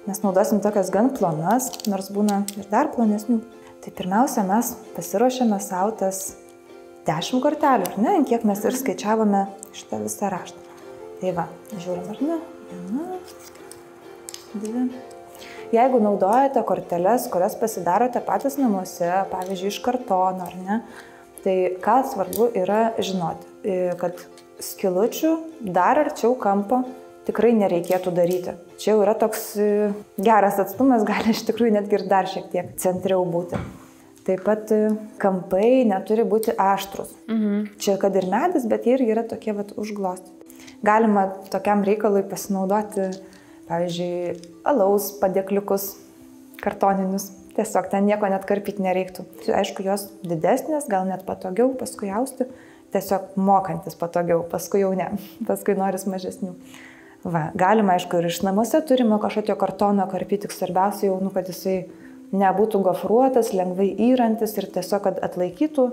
mes naudosim tokias gan plonas, nors būna ir dar plonesnių. Tai pirmiausia, mes pasiruošėme savo tas 10 kortelių, ar ne, kiek mes ir skaičiavome šitą visą raštą. Tai žiūrim, ar ne, 1, 2. Jeigu naudojate korteles, kurias pasidarote patys namuose, pavyzdžiui, iš kartono, ar ne, tai ką svarbu yra žinoti, kad skylučių dar arčiau kampo tikrai nereikėtų daryti. Čia jau yra toks geras atstumas, gali iš tikrųjų netgi ir dar šiek tiek centriau būti. Taip pat kampai neturi būti aštrus. Čia kad ir medis, bet jie irgi yra tokie užglostyti. Galima tokiam reikalui pasinaudoti, pavyzdžiui, alaus padėkliukus kartoninius. Tiesiog ten nieko net karpyti nereiktų. Aišku, jos didesnės, gal net patogiau paskui austi. Tiesiog mokantis patogiau, paskui jau ne. Paskui noris mažesnių. Galima, aišku, ir iš namuose turime kažkokio kartono karpyti, tik svarbiausia jau, kad jisai nebūtų gofruotas, lengvai įrantis ir tiesiog, kad atlaikytų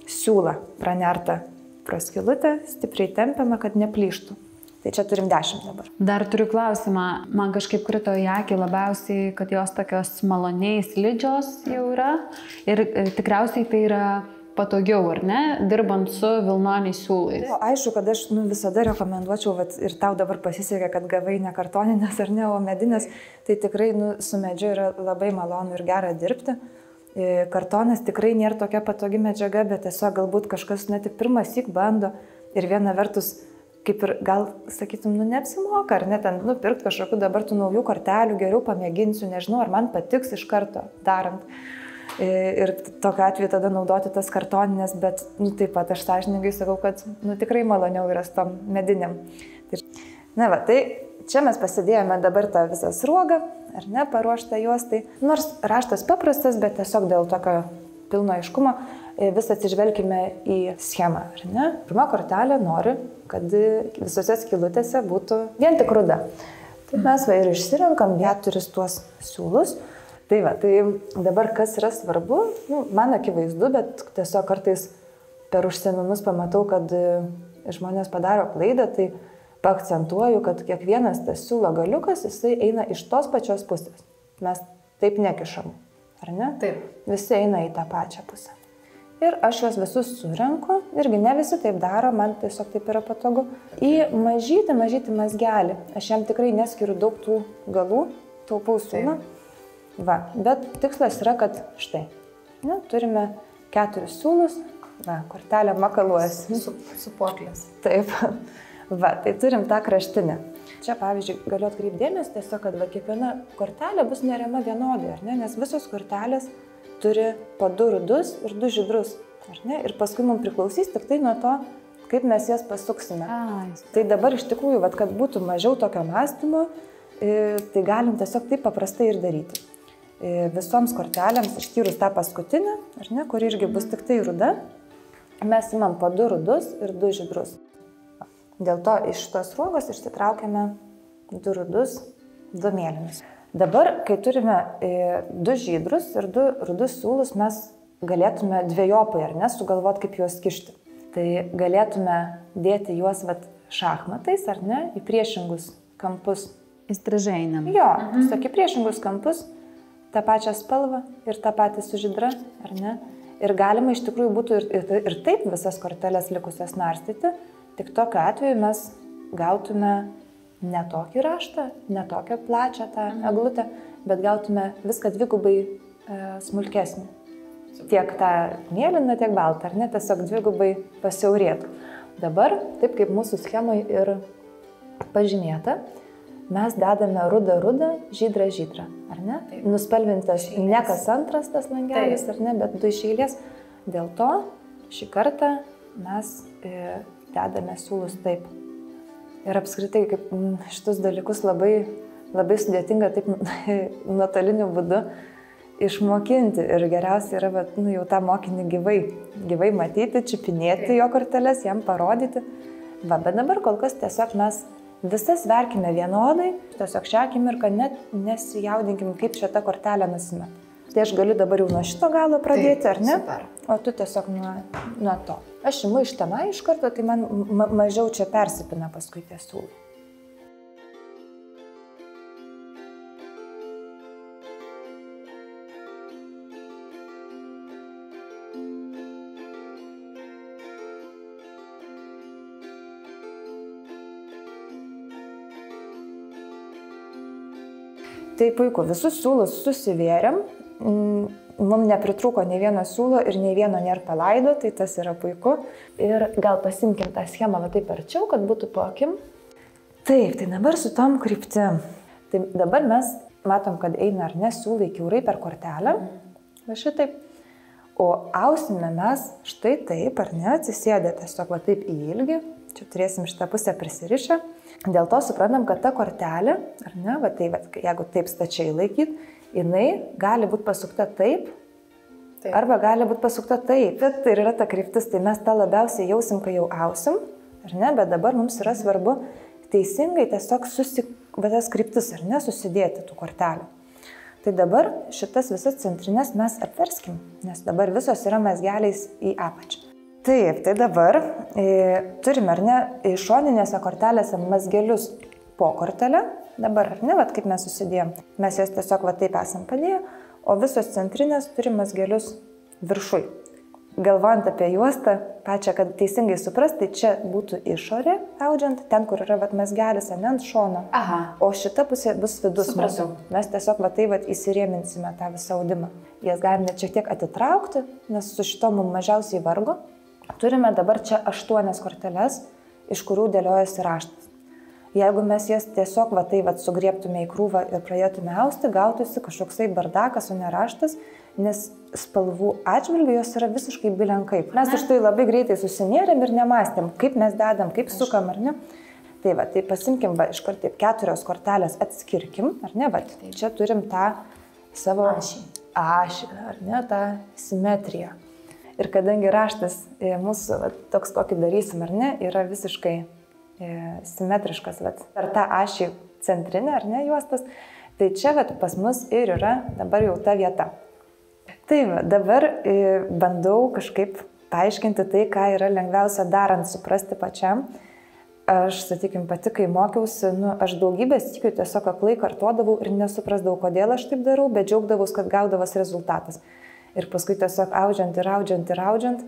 siūlą pranertą pro skylutę, stipriai tempiamą, kad neplyštų. Tai čia turim 10 dabar.
Dar turiu klausimą. Man kažkaip krito į akį labiausiai, kad jos tokios maloniai slidžios jau yra. Ir tikriausiai tai yra patogiau, ar ne, dirbant su vilnoniais siūlais.
Aišku, kad aš visada rekomenduočiau, ir tau dabar pasisekė, kad gavai ne kartoninės ar ne, o medinės. Tai tikrai su medžiu yra labai malonu ir gera dirbti. Kartonas tikrai nėra tokia patogi medžiaga, bet tiesiog galbūt kažkas net tik pirmąsyk bando ir viena vertus kaip ir gal, sakytum, neapsimoka, ar ne, ten pirkti kažkokių dabar tų naujų kortelių, geriau pamėginsiu, nežinau, ar man patiks iš karto darant. Ir tokiu atveju tada naudoti tas kartoninės, bet taip pat aš sąžiningai sakau, kad tikrai maloniau yra su tom medinėm. Tai čia mes pasidėjome dabar tą visą sruogą, ar ne, paruoštą juostai. Nors raštas paprastas, bet tiesiog dėl tokio pilno aiškumo vis atsižvelkime į schemą, ar ne? Pirma kortelė nori, kad visose skylutėse būtų vien tik ruda. Tai mes ir išsirenkam 4 tuos siūlus. Tai dabar kas yra svarbu, man akivaizdu, bet tiesiog kartais per užsiėmimus pamatau, kad žmonės padaro klaidą, tai paakcentuoju, kad kiekvienas tas siūlo galiukas, jisai eina iš tos pačios pusės. Mes taip nekišam, ar ne?
Taip.
Visi eina į tą pačią pusę. ir aš juos visus surenku, irgi ne visi taip daro, man tiesiog taip yra patogu, į mažytį mazgelį. Aš jam tikrai neskiriu daug tų galų, taupau siūlą. Va, bet tikslas yra, kad štai, turime 4 siūlus, va, kortelė makaluojasi.
Supoklės.
Taip, va, tai turim tą kraštinę. Čia, pavyzdžiui, galiu atkreipdėmės tiesiog, kad va, kiekviena kortelė bus neriama vienodai, ar ne? Nes visos kortelės turi po 2 rudus ir 2 žydrus, ar ne? Ir paskui mums priklausys tik tai nuo to, kaip mes jas pasuksime. Tai dabar iš tikrųjų, va, kad būtų mažiau tokio mąstymo, tai galim tiesiog taip paprastai ir daryti. Visoms kortelėms išskyrus tą paskutinę, ar ne, kur irgi bus tik tai ruda, mes imam po 2 rudus ir 2 žydrus. Dėl to iš šitos sruogos išsitraukiame 2 rudus, 2 mėlynus. Dabar, kai turime 2 žydrus ir 2 rudus siūlus, mes galėtume dvejopai, ar ne, sugalvot, kaip juos kišti. Tai galėtume dėti juos šachmatais, ar ne, į priešingus kampus.
Įstrižainam.
Jo, tiesiog į priešingus kampus, tą pačią spalvą ir tą patį su žydra, ar ne. Ir galima iš tikrųjų būtų ir taip visas korteles likusias narstyti, tik tokiu atveju mes gautume ne tokį raštą, ne tokią plačią tą eglutę, bet gautume viską dvigubai smulkesnį. Tiek tą mėlyną, tiek baltą, ar ne, tiesiog dvigubai pasiaurėtų. Dabar, taip kaip mūsų schemoje ir pažymėta, mes dedame rudą, žydrą, ar ne? Taip. Nuspalvintas ne kas antras tas langelis, ar ne, bet 2 iš eilės. Dėl to šį kartą mes dedame siūlus taip. Ir apskritai, kaip šitus dalykus labai sudėtinga taip nuotoliniu būdu išmokinti. Ir geriausia yra jau tą mokinį gyvai matyti, čiupinėti jo korteles, jam parodyti. Bet dabar kol kas tiesiog mes visas verkime vienodai, tiesiog šią akimirką net nesijaudinkim, kaip šitą kortelę nusimet. Tai aš galiu dabar jau nuo šito galo pradėti, ar ne?
Super.
O tu tiesiog nuo to. Aš imu iš tenai iš karto, tai man mažiau čia persipina paskui tie siūlai. Tai puiku, visus siūlus susivėrėm. Mums nepritrūko nei vieno siūlo ir nei vieno nėra palaido, tai tas yra puiku. Ir gal pasimkim tą schemą taip arčiau, kad būtų po akim. Taip, tai dabar su tom kryptim. Tai dabar mes matom, kad eina ar ne siūlai kiaurai per kortelę. Va šitaip. O ausime mes štai taip, ar ne, atsisėdę tiesiog taip į ilgį. Čia turėsim šitą pusę prisirišę. Dėl to suprantam, kad ta kortelė, ar ne, jeigu taip stačiai laikyt, jinai gali būti pasukta taip, arba gali būti pasukta taip. Bet tai yra ta kryptis, tai mes tą labiausiai jausim, kai jau ausim, ar ne, bet dabar mums yra svarbu teisingai tiesiog tas kryptis, ar ne, susidėti tų kortelių. Tai dabar šitas visas centrinės mes apverskim, nes dabar visos yra mazgeliais į apačią. Taip, tai dabar turime, ar ne, šoninėse kortelėse mazgelius po kortelę. Dabar, ar ne, kaip mes susidėjom. Mes jas tiesiog taip esam padėję, o visos centrinės turi mazgelius viršui. Galvojant apie juostą, pačią, kad teisingai suprast, tai čia būtų išorė audžiant, ten, kur yra mazgelis, ant šono.
Aha.
O šita pusė bus vidus. Supratau. Mes tiesiog įsirėminsime tą visą audimą. Jas galime net šiek tiek atitraukti, nes su šito mums mažiausiai vargo. Turime dabar čia 8 korteles, iš kurių dėliojasi raštas. Jeigu mes jas tiesiog sugriebtume į krūvą ir pradėtume austi, gautųsi kažkoksai bardakas, o ne raštas, nes spalvų atžvilgiu jos yra visiškai bilenkaip. Mes iš tai labai greitai susinėrėm ir nemastėm, kaip mes dedam, kaip sukam, ar ne. Tai pasimkim, iš karto taip 4 kortelės atskirkim, ar ne, čia turim tą savo ašį, ar ne, tą simetriją. Ir kadangi raštas mūsų, toks kokį darysim, ar ne, yra visiškai simetriškas, per tą ašį centrinę, ar ne, juostas, tai čia pas mus ir yra dabar jau ta vieta. Tai dabar bandau kažkaip paaiškinti tai, ką yra lengviausia darant suprasti pačiam. Aš, sakykim, pati, kai mokiausi, aš daugybės sykių tiesiog aklai kartodavau ir nesuprasdavau, kodėl aš taip darau, bet džiaugdavaus, kad gaudavas rezultatas. Ir paskui tiesiog audžiant,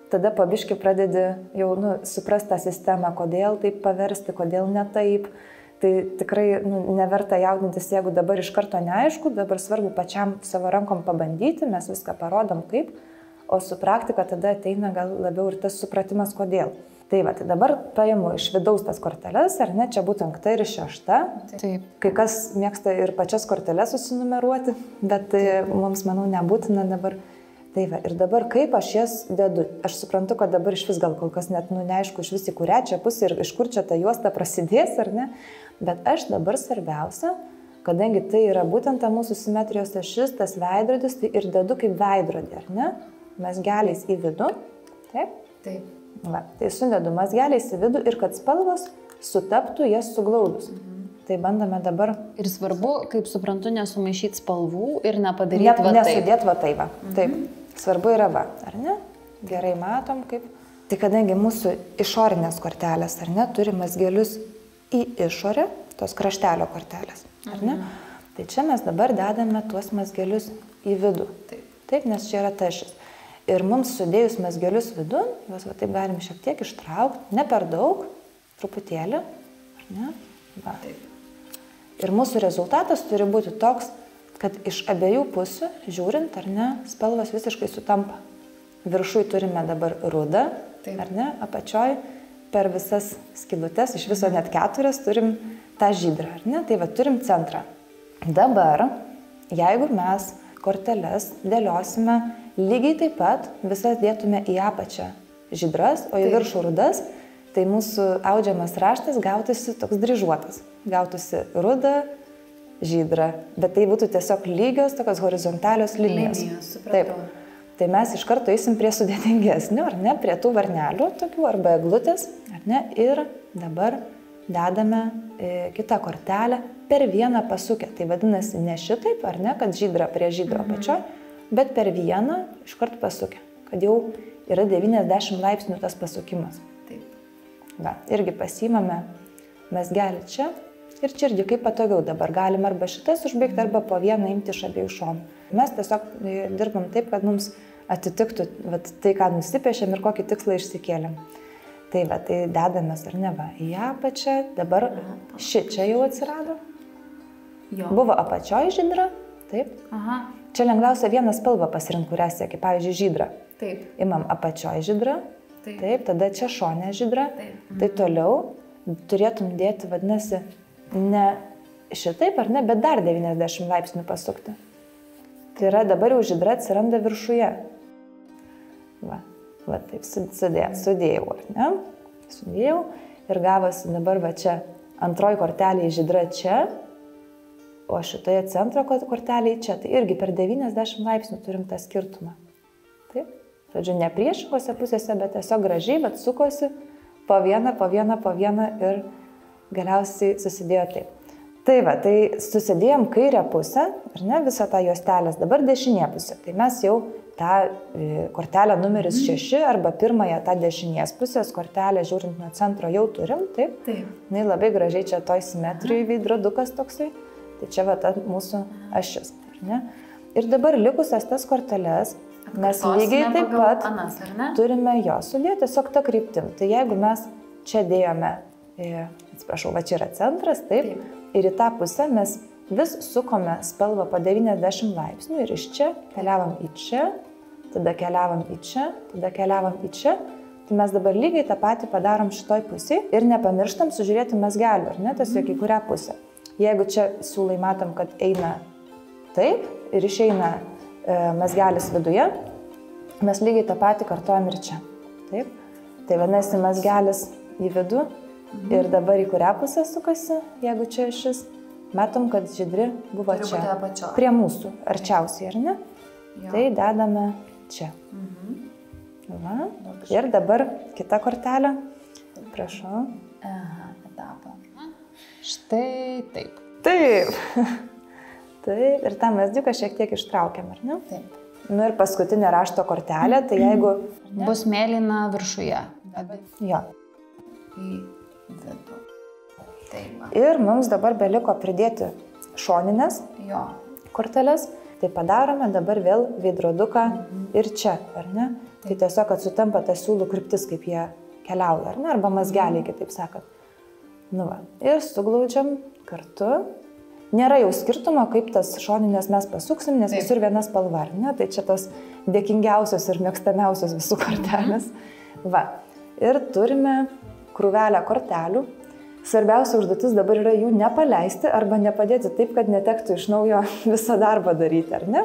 tada pabiški pradedi jau suprasti tą sistemą, kodėl taip paversti, kodėl ne taip. Tai tikrai neverta jaudintis, jeigu dabar iš karto neaišku, dabar svarbu pačiam savo rankom pabandyti, mes viską parodom kaip, o su praktika tada ateina gal labiau ir tas supratimas, kodėl. Tai va, tai dabar paimu iš vidaus tas korteles, ar ne, čia būtų 5 ir 6.
Taip.
Kai kas mėgsta ir pačias korteles susinumeruoti, bet mums, manau, nebūtina dabar. Tai va, ir dabar kaip aš jas dedu? Aš suprantu, kad dabar iš vis gal kol kas net neaišku iš vis į kurią čia pusę ir iš kur čia ta juosta prasidės, ar ne? Bet aš dabar svarbiausia, kadangi tai yra būtent ta mūsų simetrijos ašis, tas veidrodis, tai ir dedu kaip veidrodį, ar ne? Mazgeliais į vidų. Taip?
Taip.
Va, tai sudedu mazgeliais į vidų ir kad spalvos sutaptų jas suglaudus. Tai bandome dabar.
Ir svarbu, kaip suprantu, nesumaišyti spalvų ir nepadaryti va taip.
Nesudėti va taip. Taip, svarbu yra va, ar ne? Gerai matom kaip. Tai kadangi mūsų išorinės kortelės, ar ne, turi mazgelius į išorę, tos kraštelio kortelės, ar ne? Tai čia mes dabar dedame tuos mazgelius į vidų. Taip, nes čia yra tašis. Ir mums sudėjus mazgelius vidun, juos va taip galim šiek tiek ištraukti, ne per daug, truputėlį, ar ne? Va. Ir mūsų rezultatas turi būti toks, kad iš abiejų pusių, žiūrint, ar ne, spalvos visiškai sutampa. Viršui turime dabar rudą, ar ne, apačioj per visas skylutes, iš viso net 4 turim tą žydrą, ar ne, tai va turim centrą. Dabar, jeigu mes korteles dėliosime lygiai taip pat, visas dėtume į apačią žydras, o į viršų rudas, tai mūsų audžiamas raštas gautųsi toks dryžuotas. Gautųsi ruda, žydra, bet tai būtų tiesiog lygios, tokios horizontalios linijos. Taip. Tai mes iš karto eisim prie sudėtingesnių, ar ne, prie tų varnelių tokių, arba eglutės, ar ne, ir dabar dedame kitą kortelę per vieną pasukę. Tai vadinasi ne šitaip, ar ne, kad žydra prie žydro apačio, bet per vieną iškart pasukę, kad jau yra 90 laipsnių tas pasukimas.
Taip.
Va, irgi pasiimame mazgelį čia ir čia irgi kaip patogiau dabar. Galim arba šitas užbaigti, arba po vieną imti iš abiejų šonų. Mes tiesiog dirbam taip, kad mums atitiktų tai, ką nusipiešėm ir kokį tikslą išsikėlėm. Tai va, tai dedamės ar ne, va, į apačią, dabar ši čia jau atsirado. Jo. Buvo apačioj žydra, taip.
Aha.
Čia lengviausia vieną spalvą pasirinkti, kurią siekia, pavyzdžiui, žydra.
Taip.
Imam apačioj žydra, taip, tada čia šonė žydra.
Taip.
Tai toliau turėtum dėti, vadinasi, ne šitaip ar ne, bet dar 90 laipsnių pasukti. Tai yra dabar jau žydra atsiranda viršuje. Va taip, sudėjau, ar ne? Sudėjau ir gavosi dabar va čia antroji kortelė žydra čia, o šitoje centro kortelėje čia, tai irgi per 90 laipsnių turim tą skirtumą. Taip, žodžiu, ne priešingose pusėse, bet tiesiog gražiai, bet sukosi po vieną ir galiausiai susidėjo taip. Tai va, tai susidėjom kairę pusę, ar ne, visą tą juostelės, dabar dešinė pusė. Tai mes jau tą kortelę numeris 6 arba pirmąją tą dešinės pusės kortelę žiūrint nuo centro jau turim, taip?
Taip.
Na, labai gražiai čia toj simetrijai veidrodukas toksai. Tai čia va ta mūsų ašis, ar ne? Ir dabar likusias tas korteles mes lygiai taip pat turime jo sudėti tiesiog tą kryptim. Tai jeigu mes čia dėjome, atsiprašau, va čia yra centras, taip, ir į tą pusę mes vis sukome spalvą po 90 laipsnių ir iš čia keliavam į čia, tada keliavam į čia, tada keliavam į čia. Tai mes dabar lygiai tą patį padarom šitoj pusėj ir nepamirštam sužiūrėti mazgelių, ar ne, tiesiog į kurią pusę. Jeigu čia siūlai matom, kad eina taip ir išeina mazgelis viduje, mes lygiai tą patį kartuojam ir čia. Taip? Tai vadinasi mazgelis į vidų ir dabar į kurią pusę sukasi, jeigu čia šis. Matom, kad žydri buvo čia, prie mūsų, arčiausiai, ar ne? Jo. Tai dedame čia. Va. Ir dabar kita kortelė. Prašau.
Etapą. Štai taip.
Taip. Taip, ir tą mazdiuką šiek tiek ištraukiam, ar ne?
Taip.
Nu ir paskutinė rašto kortelė, tai jeigu...
Bus mėlyna viršuje.
Jo.
Į vidų. Taip.
Ir mums dabar beliko pridėti šoninės korteles. Tai padarome dabar vėl veidroduką ir čia, ar ne? Tai tiesiog, kad sutampa tas siūlų kryptis, kaip jie keliauja, ar ne? Arba mazgeliai, kitaip sakant. Nu va. Ir suglaudžiam kartu. Nėra jau skirtumo, kaip tas šoninės mes pasuksim, nes visur viena spalva, ar ne? Tai čia tos dėkingiausios ir mėgstamiausios visų kortelės. Va. Ir turime krūvelę kortelių. Svarbiausia užduotis dabar yra jų nepaleisti arba nepadėti taip, kad netektų iš naujo visą darbą daryti, ar ne?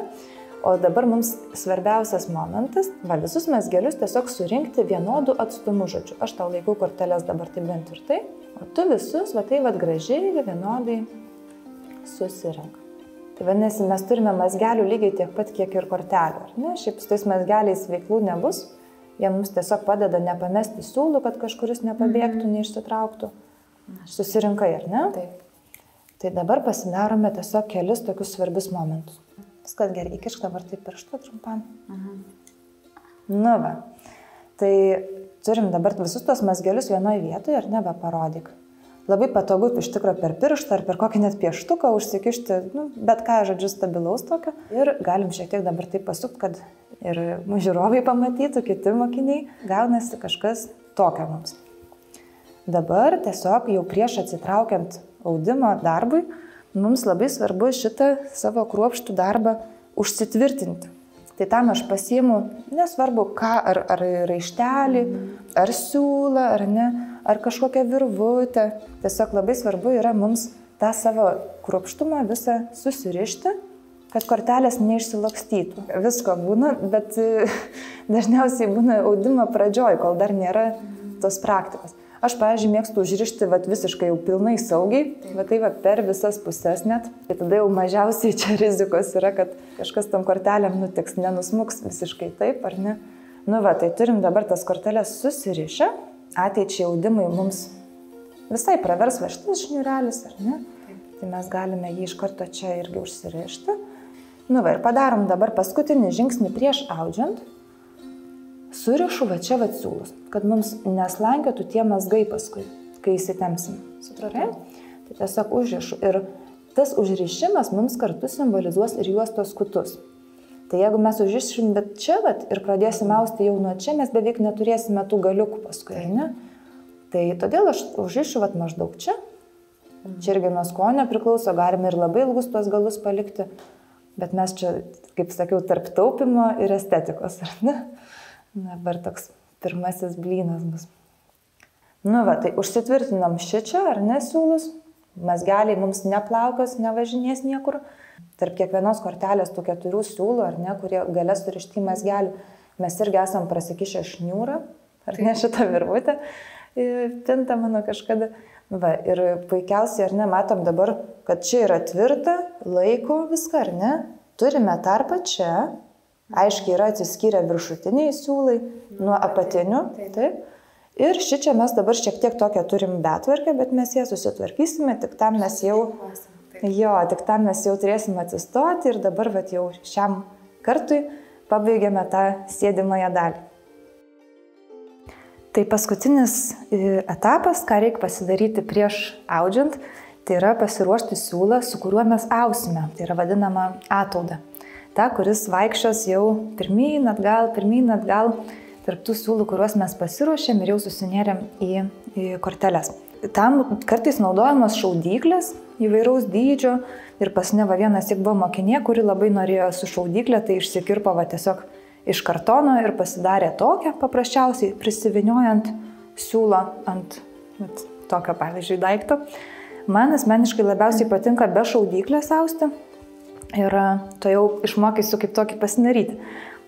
O dabar mums svarbiausias momentas, visus mazgelius tiesiog surinkti vienodų atstumų, žodžiu. Aš tau laikau korteles dabar taip bent ir tai, o tu visus, gražiai, vienodai susirink. Tai vadinasi, mes turime mazgelių lygiai tiek pat, kiek ir kortelių, ar ne? Šiaip su tais mazgeliais veiklų nebus, jie mums tiesiog padeda nepamesti siūlų, kad kažkuris nepabėgtų, neišsitrauktų. Susirinkai, ar ne?
Taip.
Tai dabar pasidarome tiesiog kelis tokius svarbius momentus. Viskas gerai, įkišk dabar taip pirštą trumpam. Nu va. Tai turim dabar visus tos mazgelius vienoje vietoje, ar ne, parodyk. Labai patogu iš tikrųjų per pirštą ar per kokį net pieštuką užsikišti, bet ką, žodžiu, stabilaus tokio. Ir galim šiek tiek dabar taip pasukti, kad ir žiūrovai pamatytų, kiti mokiniai, gaunasi kažkas tokio mums. Dabar tiesiog jau prieš atsitraukiant audimo darbui, mums labai svarbu šitą savo kruopštų darbą užsitvirtinti. Tai tam aš pasiimu, nesvarbu ką, ar raištelį, ar siūlą, ar ne, ar kažkokią virvutę. Tiesiog labai svarbu yra mums tą savo kruopštumą visą susirišti, kad kortelės neišsilakstytų. Visko būna, bet dažniausiai būna audimo pradžioj, kol dar nėra tos praktikos. Aš, pavyzdžiui, mėgstu užrišti visiškai jau pilnai saugiai, tai per visas pusės net. Tai tada jau mažiausiai čia rizikos yra, kad kažkas tam kortelėm nutiks, nenusmuks visiškai taip, ar ne? Nu va, tai turim dabar tas kortelės susirišę, ateičiai audimai mums visai pravers va šitas šniurelis, ar ne? Tai mes galime jį iš karto čia irgi užsirišti. Nu va, ir padarom dabar paskutinį žingsnį prieš audžiant. Surišu va čia siūlus, kad mums neslankiotų tie mazgai paskui, kai įsitempsim. Supratai? Tai tiesiog užrišu. Ir tas užrišimas mums kartu simbolizuos ir juostos kutus. Tai jeigu mes užrišim bet čia ir pradėsim austi jau nuo čia, mes beveik neturėsime tų galiukų paskui, ne? Tai todėl aš užrišiu maždaug čia. Čia irgi nuo skonio priklauso, galime ir labai ilgus tuos galus palikti. Bet mes čia, kaip sakiau, tarp taupimo ir estetikos, ar ne? Dabar toks pirmasis blynas bus. Nu va, tai užsitvirtinam šičia, ar ne, siūlus. Mazgeliai mums neplaukos, nevažinės niekur. Tarp kiekvienos kortelės tų 4 siūlų, ar ne, kurie galės surišti mazgelį, mes irgi esam prasikišę šniūrą, ar ne, šitą virvutę. Tinta mano kažkada. Va, ir puikiausiai, ar ne, matom dabar, kad čia yra tvirta, laiko viską, ar ne. Turime tarpą čia. Aiškiai yra atsiskyrę viršutiniai siūlai nuo apatinių. Taip. Ir šičia mes dabar šiek tiek tokią turim betvarkę, bet mes ją susitvarkysime, tik tam mes jau turėsim atsistoti ir dabar jau šiam kartui pabaigėme tą sėdimąją dalį. Tai paskutinis etapas, ką reikia pasidaryti prieš audžiant, tai yra pasiruošti siūlą, su kuriuo mes ausime. Tai yra vadinama atauda. Ta, kuris vaikščios jau pirmyn atgal, tarp tų siūlų, kuriuos mes pasiruošėm ir jau susinėrėm į korteles. Tam kartais naudojamos šaudyklės įvairaus dydžio ir pas mane vienas tik buvo mokinė, kuri labai norėjo su šaudyklė, tai išsikirpo tiesiog iš kartono ir pasidarė tokią paprasčiausiai, prisiviniojant siūlo ant tokio, pavyzdžiui, daikto. Man asmeniškai labiausiai patinka be šaudyklės austi. Ir to jau išmokysiu kaip tokį pasidaryti.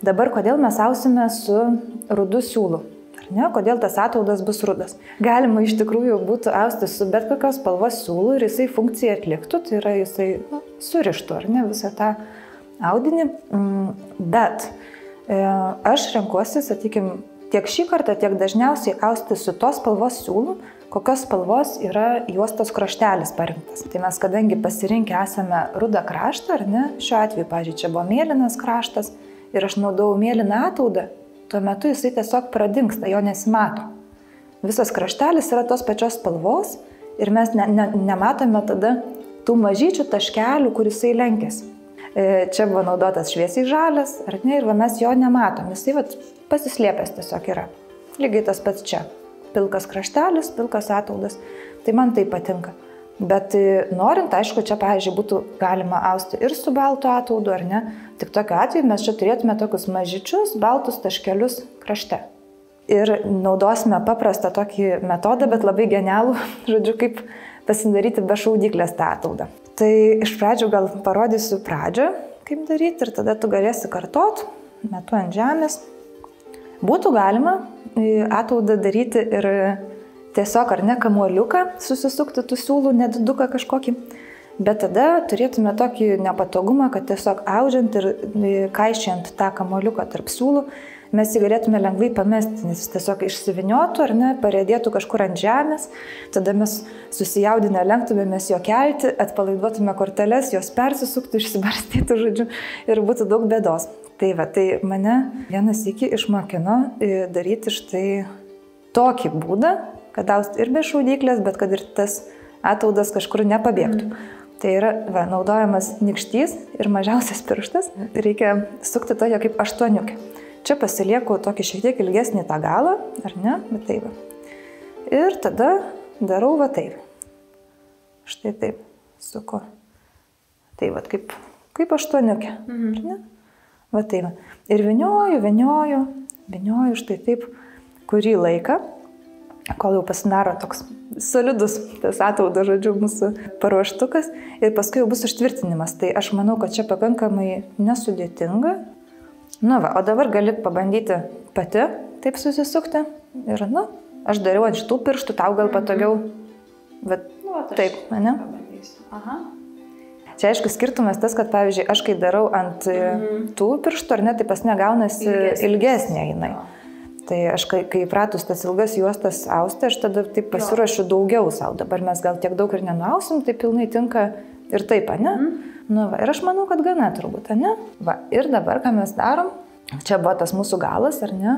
Dabar, kodėl mes ausime su rudu siūlu? Ar ne? Kodėl tas ataudas bus rudas? Galima iš tikrųjų būtų austi su bet kokios spalvos siūlu ir jisai funkciją atliktų, tai yra jisai surištų, ar ne, visą tą audinį. Bet aš renkuosi, sakykime, tiek šį kartą, tiek dažniausiai austi su tos spalvos siūlu, kokios spalvos yra juostos kraštelis parinktas. Tai mes, kadangi pasirinkę esame rudą kraštą, ar ne, šiuo atveju, pavyzdžiui, čia buvo mėlynas kraštas ir aš naudojau mėlyną ataudą, tuo metu jisai tiesiog pradingsta, jo nesimato. Visas kraštelis yra tos pačios spalvos ir mes nematome tada tų mažyčių taškelių, kur jisai lenkėsi. Čia buvo naudotas šviesiai žalias, ar ne, ir va, mes jo nematom. Jisai va, pasislėpęs tiesiog yra. Lygiai tas pats čia. Pilkas kraštelis, pilkas ataudas. Tai man tai patinka. Bet norint, aišku, čia, pavyzdžiui, būtų galima austi ir su baltu ataudu, ar ne? Tik tokiu atveju mes čia turėtume tokius mažyčius baltus taškelius krašte. Ir naudosime paprastą tokį metodą, bet labai genialų, žodžiu, kaip pasidaryti be šaudyklės tą ataudą. Tai iš pradžių gal parodysiu pradžią, kaip daryti, ir tada tu galėsi kartot, metu ant žemės. Būtų galima ataudą daryti ir tiesiog, ar ne, kamuoliuką susisukti tų siūlų, nediduką kažkokį. Bet tada turėtume tokį nepatogumą, kad tiesiog audžiant ir kaiščiant tą kamuoliuką tarp siūlų, mes jį galėtume lengvai pamesti, nes jis tiesiog išsiviniotų, ar ne, parėdėtų kažkur ant žemės, tada mes susijaudinę lenktumėmės jo kelti, atpalaiduotume korteles, jos persisuktų, išsibarstytų, žodžiu, ir būtų daug bėdos. Tai va, tai mane vienas sykį išmokino daryti štai tokį būdą, kad austi ir be šaudyklės, bet kad ir tas ataudas kažkur nepabėgtų. Tai yra, va, naudojamas nykštys ir mažiausias pirštas. Reikia sukti toje kaip aštuoniukė. Čia pasilieku tokį šiek tiek ilgesnį tą galą, ar ne? Va taip. Ir tada darau va taip. Štai taip suku. Tai va, kaip aštuoniukė. Ar ne? Va taip. Ir vinioju štai taip kurį laiką, kol jau pasidaro toks solidus tas ataudo, žodžiu, mūsų paruoštukas, ir paskui jau bus užtvirtinimas. Tai aš manau, kad čia pakankamai nesudėtinga. Nu va, o dabar gali pabandyti pati taip susisukti. Ir, nu, aš dariau ant šitų pirštų, tau gal patogiau. Bet taip, ne?
Aha.
Čia aišku skirtumas tas, kad pavyzdžiui, aš kai darau ant tų pirštų, ar ne, tai pas negaunasi ilgesnė jinai. Tai aš kai įpratus tas ilgas juostas austi, aš tada taip pasiruošiu daugiau savo. Dabar mes gal tiek daug ir nenuausim, tai pilnai tinka ir taip, ne? Nu va, ir aš manau, kad gana turbūt, ne? Va, ir dabar, ką mes darom, čia buvo tas mūsų galas, ar ne?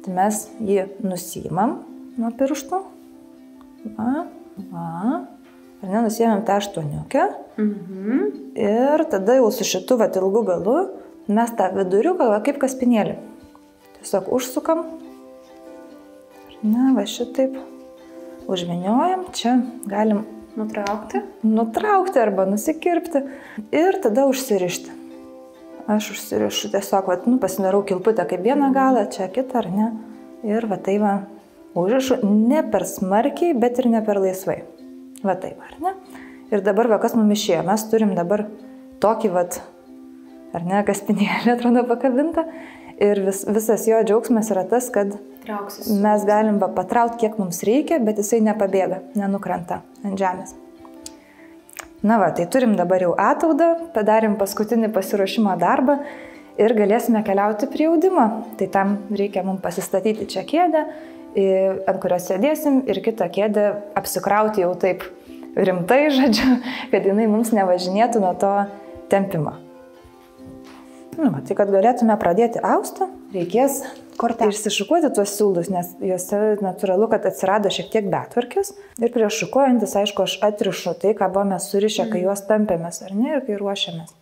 Tai mes jį nusiimam nuo pirštų. Va. Ar ne, nusiėmėm tą aštuoniukę. Ir tada jau su šitu va ilgu galu mes tą viduriuką va, kaip kaspinėlį. Tiesiog užsukam. Na, va šitaip užviniojam. Čia galim nutraukti arba nusikirpti. Ir tada užsirišti. Aš užsirišu tiesiog, va, pasidarau kilputę kaip vieną galą, čia kitą, ar ne. Ir va tai va užrišu ne per smarkiai, bet ir ne per laisvai. Va taip, ar ne? Ir dabar, va, kas mums išėjo, mes turim dabar tokį, va, ar ne, kaspinėlį, atrodo, pakabintą. Ir visas jo džiaugsmas yra tas, kad mes galim patraukti, kiek mums reikia, bet jisai nepabėga, nenukrenta ant žemės. Na va, tai turim dabar jau ataudą, padarėm paskutinį pasiruošimo darbą ir galėsime keliauti prie audimo. Tai tam reikia mums pasistatyti čia kėdę, ant kurios sėdėsim, ir kitą kėdę apsikrauti jau taip rimtai, žodžiu, kad jinai mums nevažinėtų nuo to tempimo. Nu, tai kad galėtume pradėti austi, reikės išsišukuoti tuos siūlus, nes juose natūralu, kad atsirado šiek tiek betvarkės. Ir prieš šukuojantis, aišku, aš atrišu tai, ką buvome surišę, kai juos tampėmės, ar ne, ir kai ruošiamės.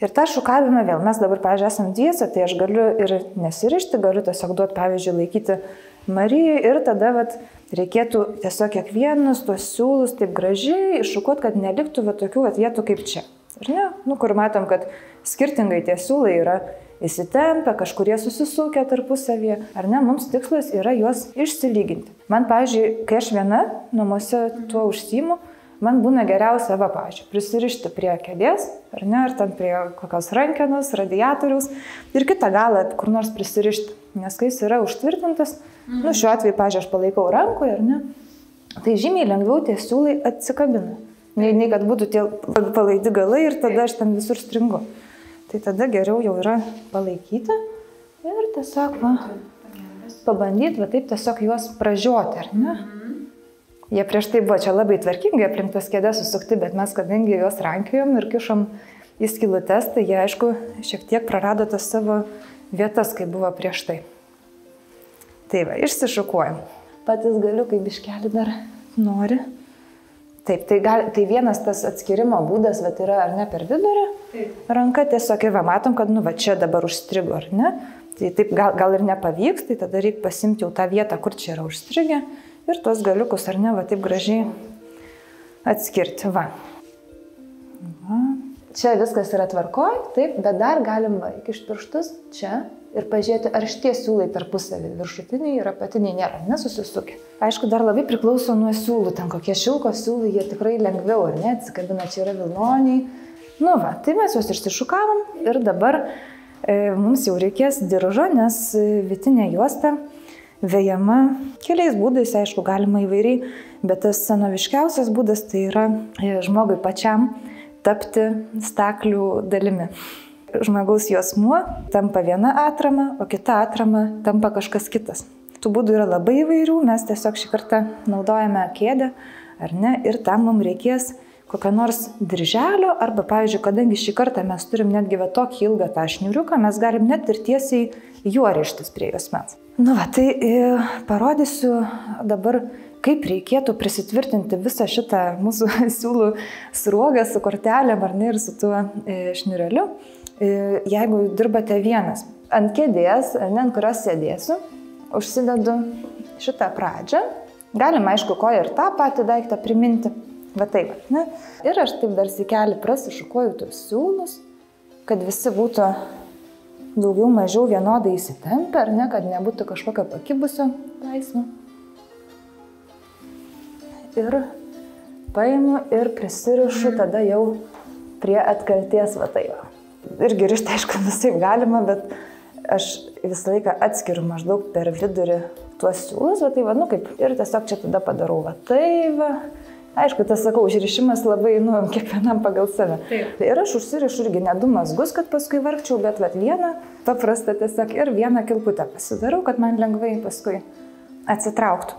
Ir tą šukavimą vėl, mes dabar, pavyzdžiui, esam dviese, tai aš galiu ir nesirišti, galiu tiesiog duoti, pavyzdžiui, laikyti Marijai, ir tada vat, reikėtų tiesiog kiekvienus tuos siūlus taip gražiai iššukuoti, kad neliktų tokių vietų kaip čia. Ar ne? Nu, kur matom, kad skirtingai tie siūlai yra įsitempę, kažkurie susisukę tarpusavyje. Ar ne? Mums tikslas yra juos išsilyginti. Man, pavyzdžiui, kai aš viena namuose tuo užsiimu, man būna geriausia, va, pavyzdžiui, prisirišti prie kėdės, ar ne, ar ten prie kokios rankenos, radiatoriaus ir kitą galą kur nors prisirišti. Nes kai jis yra užtvirtintas, nu, šiuo atveju, pavyzdžiui, aš palaikau rankoje, ar ne, tai žymiai lengviau tie siūlai atsikabina. Nei kad būtų tie palaidi galai ir tada aš ten visur stringu. Tai tada geriau jau yra palaikyti ir tiesiog pabandyti, va taip tiesiog juos pražioti, ar ne? Jie prieš tai buvo čia labai tvarkingai aplink tas kėdės susukti, bet mes kadangi juos rankiojom ir kišom į skylutes, tai jie, aišku, šiek tiek prarado tas savo vietas, kai buvo prieš tai. Tai va, išsišukuojam. Patys galiu, kai biškelį dar nori. Taip, tai vienas tas atskirimo būdas, bet yra ar ne per vidurį, ranka tiesiog ir matom, kad čia dabar užstrigo, ar ne? Tai taip gal ir nepavyks, tai tada reikia pasimti jau tą vietą, kur čia yra užstrigę ir tuos galiukus, ar ne, taip gražiai atskirti, Čia viskas yra tvarkoj, taip, bet dar galim įkišti pirštus čia ir pažiūrėti, ar šitie siūlai tarpusavį viršutiniai ir apatiniai nėra, nesusisukę. Aišku, dar labai priklauso nuo siūlų, ten kokie šilko siūlai, jie tikrai lengviau, ar ne, atsikabina, čia yra vilnoniai. Tai mes juos išsišukavom ir dabar mums jau reikės diržo, nes vytinė juosta vejama keliais būdais, aišku, galima įvairiai, bet tas senoviškiausias būdas tai yra žmogui pačiam tapti staklių dalimi. Žmogaus juosmuo tampa viena atrama, o kita atrama tampa kažkas kitas. Tų būdų yra labai įvairių, mes tiesiog šį kartą naudojame kėdę, ar ne, ir tam mums reikės kokio nors dirželio, arba, pavyzdžiui, kadangi šį kartą mes turim netgi tokį ilgą tą šniuriuką, mes galim net ir tiesiai juo rištis prie juosmens. Tai parodysiu dabar, kaip reikėtų prisitvirtinti visą šitą mūsų siūlų sruogą su kortelėm, ar ne, ir su tuo šniureliu. Jeigu dirbate vienas ant kėdės, ant kurios sėdėsiu, užsidedu šitą pradžią. Galim, aišku, koją ir tą patį daiktą priminti. Taip, ne? Ir aš taip dar sikelį prasišukuoju tuos siūlus, kad visi būtų daugiau mažiau vienodai įsitempę, ar ne, kad nebūtų kažkokio pakibusio laisvo. Ir paimu ir prisirišu tada jau prie atkalties taip. Irgi rišti, aišku, visai galima, bet aš visą laiką atskiriu maždaug per vidurį tuos siūlus, kaip ir tiesiog čia tada padarau Aišku, tas, sakau, užrišimas labai, kiekvienam pagal save. Taip. Ir aš užsirišu irgi ne 2 mazgus, kad paskui vargčiau, bet vieną paprastą tiesiog ir vieną kilputę pasidarau, kad man lengvai paskui atsitrauktų.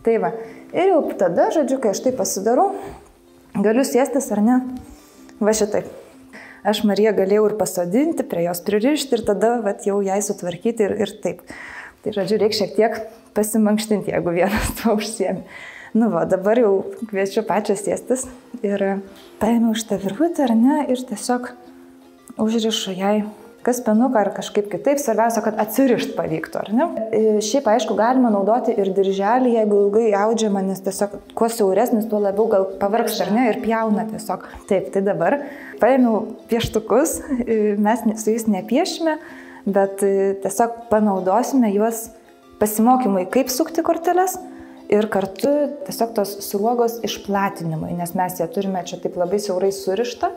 Ir jau tada, žodžiu, kai aš tai pasidarau, galiu sėstis ar ne, šitaip. Aš Mariją galėjau ir pasodinti, prie jos pririšti ir tada jau jai sutvarkyti ir taip. Tai, žodžiu, reikia šiek tiek pasimankštinti, jeigu vienas to užsiemi. Dabar jau kviečiu pačią sėstis ir paėmiau šitą virvutę, ar ne, ir tiesiog užrišu jai kaspenuką ar kažkaip kitaip, svarbiausia, kad atsirišt pavyktų, ar ne. Šiaip, aišku, galima naudoti ir dirželį, jeigu ilgai audžiama, nes tiesiog kuo siauresnis, tuo labiau gal pavargsta, ar ne, ir pjauna tiesiog. Taip, tai dabar paėmiau pieštukus, mes su jais nepiešime, bet tiesiog panaudosime juos pasimokymui, kaip sukti korteles. Ir kartu tiesiog tos sruogos išplatinimui, nes mes ją turime čia taip labai siaurai surištą.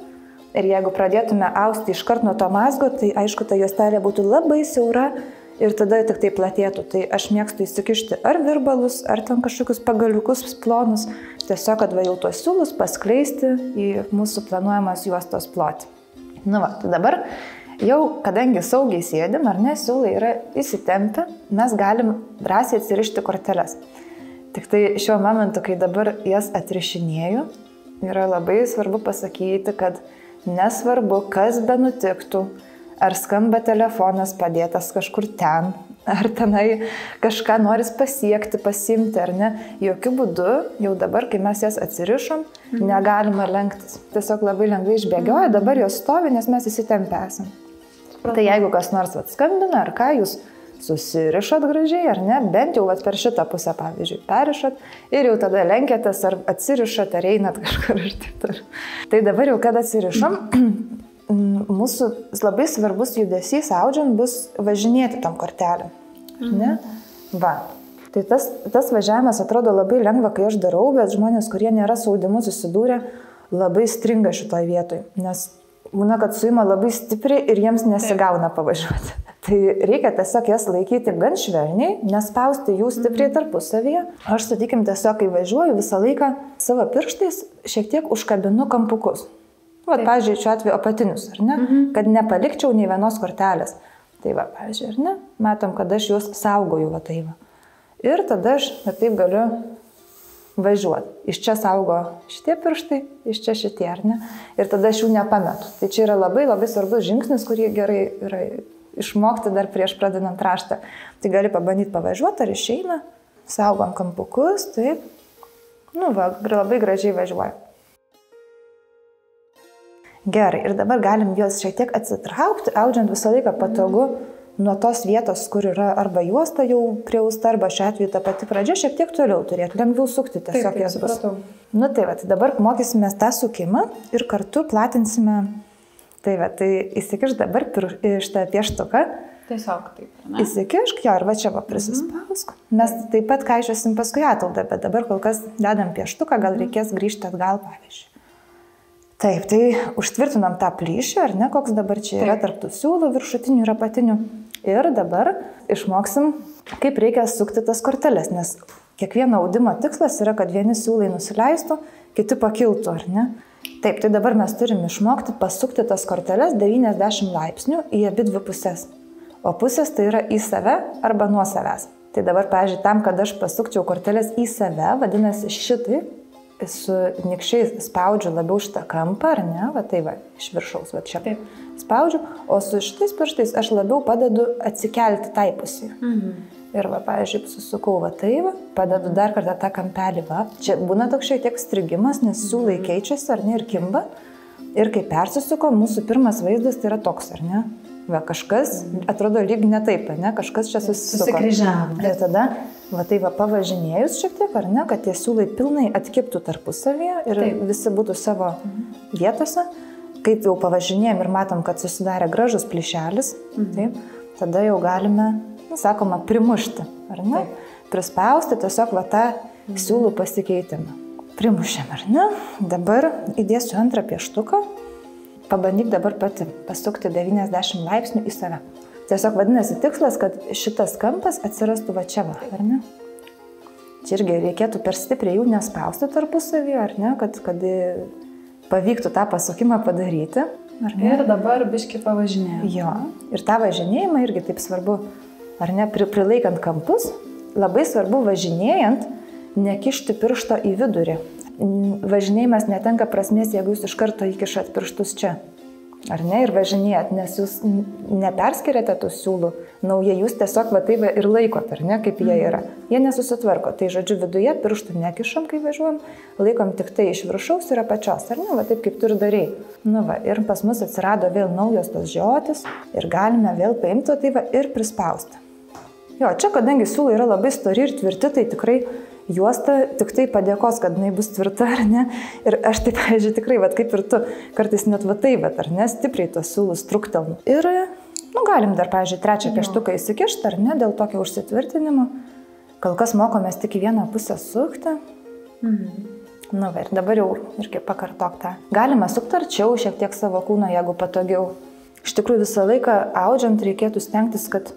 Ir jeigu pradėtume austi iškart nuo to mazgo, tai aišku, ta juostelė būtų labai siaura ir tada tik tai platėtų. Tai aš mėgstu įsikišti ar virbalus, ar ten kažkokius pagaliukus plonus, tiesiog, kad jau tuos siūlus paskleisti į mūsų planuojamas juostos plotį. Tai dabar jau, kadangi saugiai sėdim, ar ne, siūlai yra įsitempę, mes galim drąsiai atsirišti korteles. Tik tai šiuo momentu, kai dabar jas atrišinėju, yra labai svarbu pasakyti, kad nesvarbu, kas be nutiktų, ar skamba telefonas padėtas kažkur ten, ar tenai kažką noris pasiekti, pasimti, ar ne. Jokių būdų, jau dabar, kai mes jas atsirišom, negalima lenktis. Tiesiog labai lengvai išbėgioja, dabar jos stovi, nes mes įsitempę esam. Tai jeigu kas nors skambina, ar ką, jūs susirišat gražiai, ar ne, bent jau per šitą pusę, pavyzdžiui, perišat ir jau tada lenkėtės, ar atsirišat, ar einat kažkur ir taip toliau. Tai dabar jau, kad atsirišam, mūsų labai svarbus judesys audžiant bus važinėti tom kortelėm. Ne? Tai tas važiavimas atrodo labai lengva, kai aš darau, bet žmonės, kurie nėra su audimu susidūrę, labai stringa šitoj vietoj, nes būna, kad suima labai stipriai ir jiems nesigauna pavažiuoti. Tai reikia tiesiog jas laikyti gan švelniai, nespausti jų stipriai tarpusavyje. Aš, sakykim, tiesiog, kai važiuoju, visą laiką savo pirštais šiek tiek užkabinu kampukus. Pavyzdžiui, šiuo atveju apatinius, ar ne? Kad nepalikčiau nei vienos kortelės. Tai pavyzdžiui, ar ne? Matom, kad aš juos saugoju, Ir tada aš taip galiu važiuoti. Iš čia saugo šitie pirštai, iš čia šitie, ar ne? Ir tada aš jų nepametu. Tai čia yra labai labai svarbus žingsnis, kurį gerai yra išmokti dar prieš pradedant raštą. Tai gali pabandyti pavažiuoti, ar išeina, saugom kampukus, taip. Nu, va, labai gražiai važiuoja. Gerai, ir dabar galim juos šiek tiek atsitraukti, audžiant visą laiką patogu nuo tos vietos, kur yra arba juosta jau priausta, arba šiuo atveju ta pati pradžia šiek tiek toliau turėtų, lengviau sukti tiesiog jas bus. Nu tai va, tai dabar mokysime tą sukimą ir kartu platinsime. Tai va, tai įsikiš dabar šitą pieštuką.
Tiesiog taip, ne?
Įsikišk, jo, ir va čia va prisispausk. Mes taip pat kaišiosim paskui ataldą, bet dabar kol kas dedam pieštuką, gal reikės grįžti atgal, pavyzdžiui. Taip, tai užtvirtinam tą plyšį, ar ne, koks dabar čia yra tarp tų siūlų, viršutinių ir apatinių. Ir dabar išmoksim, kaip reikia sukti tas korteles, nes kiekvieno audimo tikslas yra, kad vieni siūlai nusileistų, kiti pakiltų, ar ne? Taip, tai dabar mes turim išmokti pasukti tas korteles 90 laipsnių į abi dvi pusės. O pusės tai yra į save arba nuo savęs. Tai dabar, pavyzdžiui, tam, kad aš pasukčiau korteles į save, vadinasi šitai, su nikščiais spaudžiu labiau šitą kampą, ar ne, va tai va, iš viršaus, va čia spaudžiu, o su šitais pirštais aš labiau padedu atsikelti tai pusį. Ir va, pavyzdžiui, susukau va tai va, padedu dar kartą tą kampelį va. Čia būna toks šiek tiek strigimas, nes siūlai keičiasi, ar ne, ir kimba. Ir kai persisuko, mūsų pirmas vaizdas tai yra toks, ar ne? Va, kažkas atrodo lyg ne taip, ne, kažkas čia susisuko.
Susikryžiavo.
Ir tada, va tai va, pavažinėjus šiek tiek, ar ne, kad tie siūlai pilnai atkiptų tarpusavyje ir visi būtų savo vietose. Kaip jau pavažinėjom ir matom, kad susidarė gražus plyšelis, taip, tada jau galime, sakoma, primušti, ar ne? Prispausti tiesiog va tą siūlų pasikeitimą. Primušėm, ar ne? Dabar įdėsiu antrą pieštuką. Pabandyk dabar pati pasukti 90 laipsnių į save. Tiesiog vadinasi tikslas, kad šitas kampas atsirastų va čia va, ar ne? Čia irgi reikėtų per stipriai jų nespausti tarpusavyje, ar ne? Kad pavyktų tą pasukimą padaryti. Ar ne?
Ir dabar biški pavažinėjau.
Jo, ir tą važinėjimą irgi taip svarbu, ar ne, prilaikant kampus, labai svarbu važinėjant nekišti piršto į vidurį. Važinėjimas netenka prasmės, jeigu jūs iš karto įkišat pirštus čia. Ar ne? Ir važinėjat, nes jūs neperskiriate tų siūlų naujai, jūs tiesiog va taip ir laikot, ar ne, kaip jie yra. Jie nesusitvarko. Tai žodžiu, viduje pirštų nekišam, kai važiuojam, laikom tik tai iš viršaus ir apačios, ar ne, va taip kaip tu ir darei. Nu va, ir pas mus atsirado vėl naujos tos žiotis ir galime vėl paimti tai va ir prispausti. Jo, čia kadangi siūlai yra labai stori ir tvirti, tai tikrai juosta tik tai padėkos, kad jinai bus tvirta, ar ne? Ir aš taip, pavyzdžiui, tikrai, va, kaip ir tu, kartais net va taip, ar ne, stipriai tos siūlus truktelnu. Ir, nu, galim dar, pavyzdžiui, trečią pieštuką įsikišti, ar ne, dėl tokio užsitvirtinimo. Kol kas mokomės tik į vieną pusę sukti. Nu, va, ir dabar jau irgi pakartok tą. Galima sukti arčiau šiek tiek savo kūno, jeigu patogiau. Iš tikrųjų, visą laiką audžiant reikėtų stengtis, kad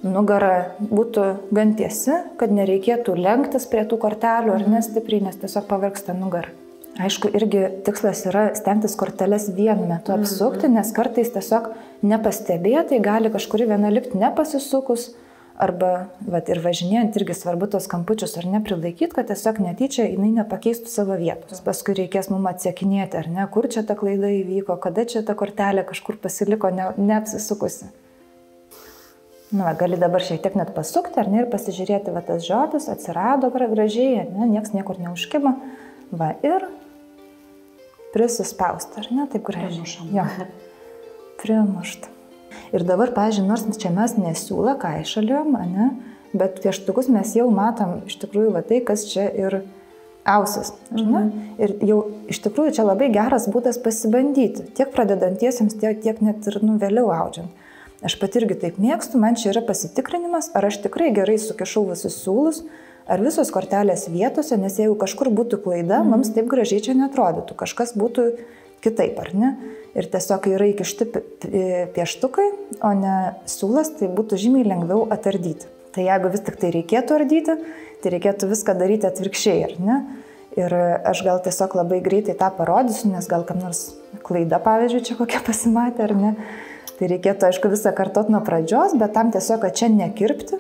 nugara būtų gan tiesi, kad nereikėtų lenktis prie tų kortelių ar nestipriai, nes tiesiog pavargsta nugara. Aišku, irgi tikslas yra stengtis korteles vienu metu apsukti, nes kartais tiesiog nepastebėtai gali kažkuri viena likti nepasisukus, arba vat, ir važinėjant irgi svarbu tos kampučius ar neprilaikyti, kad tiesiog netyčia jinai nepakeistų savo vietos. Paskui reikės mums atsekinėti, ar ne, kur čia ta klaida įvyko, kada čia ta kortelė kažkur pasiliko neapsisukusi. Nu, gali dabar šiek tiek net pasukti, ar ne, ir pasižiūrėti, va, tas žiotis atsirado gražiai, ne, nieks niekur neužkibo, va, ir prisispausti, ar ne, taip gražiai. Jo, primušti. Ir dabar, pavyzdžiui, nors čia mes nesiūlą kaišaliom, ne, bet pieštukus mes jau matom iš tikrųjų va tai, kas čia ir ausis, ar ne? Ir jau iš tikrųjų čia labai geras būdas pasibandyti, tiek pradedantiesiems, tiek net ir vėliau audžiant. Aš pat irgi taip mėgstu, man čia yra pasitikrinimas, ar aš tikrai gerai sukišau visus siūlus, ar visos kortelės vietose, nes jeigu kažkur būtų klaida, mums taip gražiai čia netrodytų, kažkas būtų kitaip, ar ne? Ir tiesiog, kai yra įkišti pieštukai, o ne siūlas, tai būtų žymiai lengviau atardyti. Tai jeigu vis tik tai reikėtų ardyti, tai reikėtų viską daryti atvirkščiai, ar ne? Ir aš gal tiesiog labai greitai tą parodysiu, nes gal kam nors klaida, pavyzdžiui, čia kokia pasimatė, ar ne? Tai reikėtų, aišku, visą kartot nuo pradžios, bet tam tiesiog, kad čia nekirpti,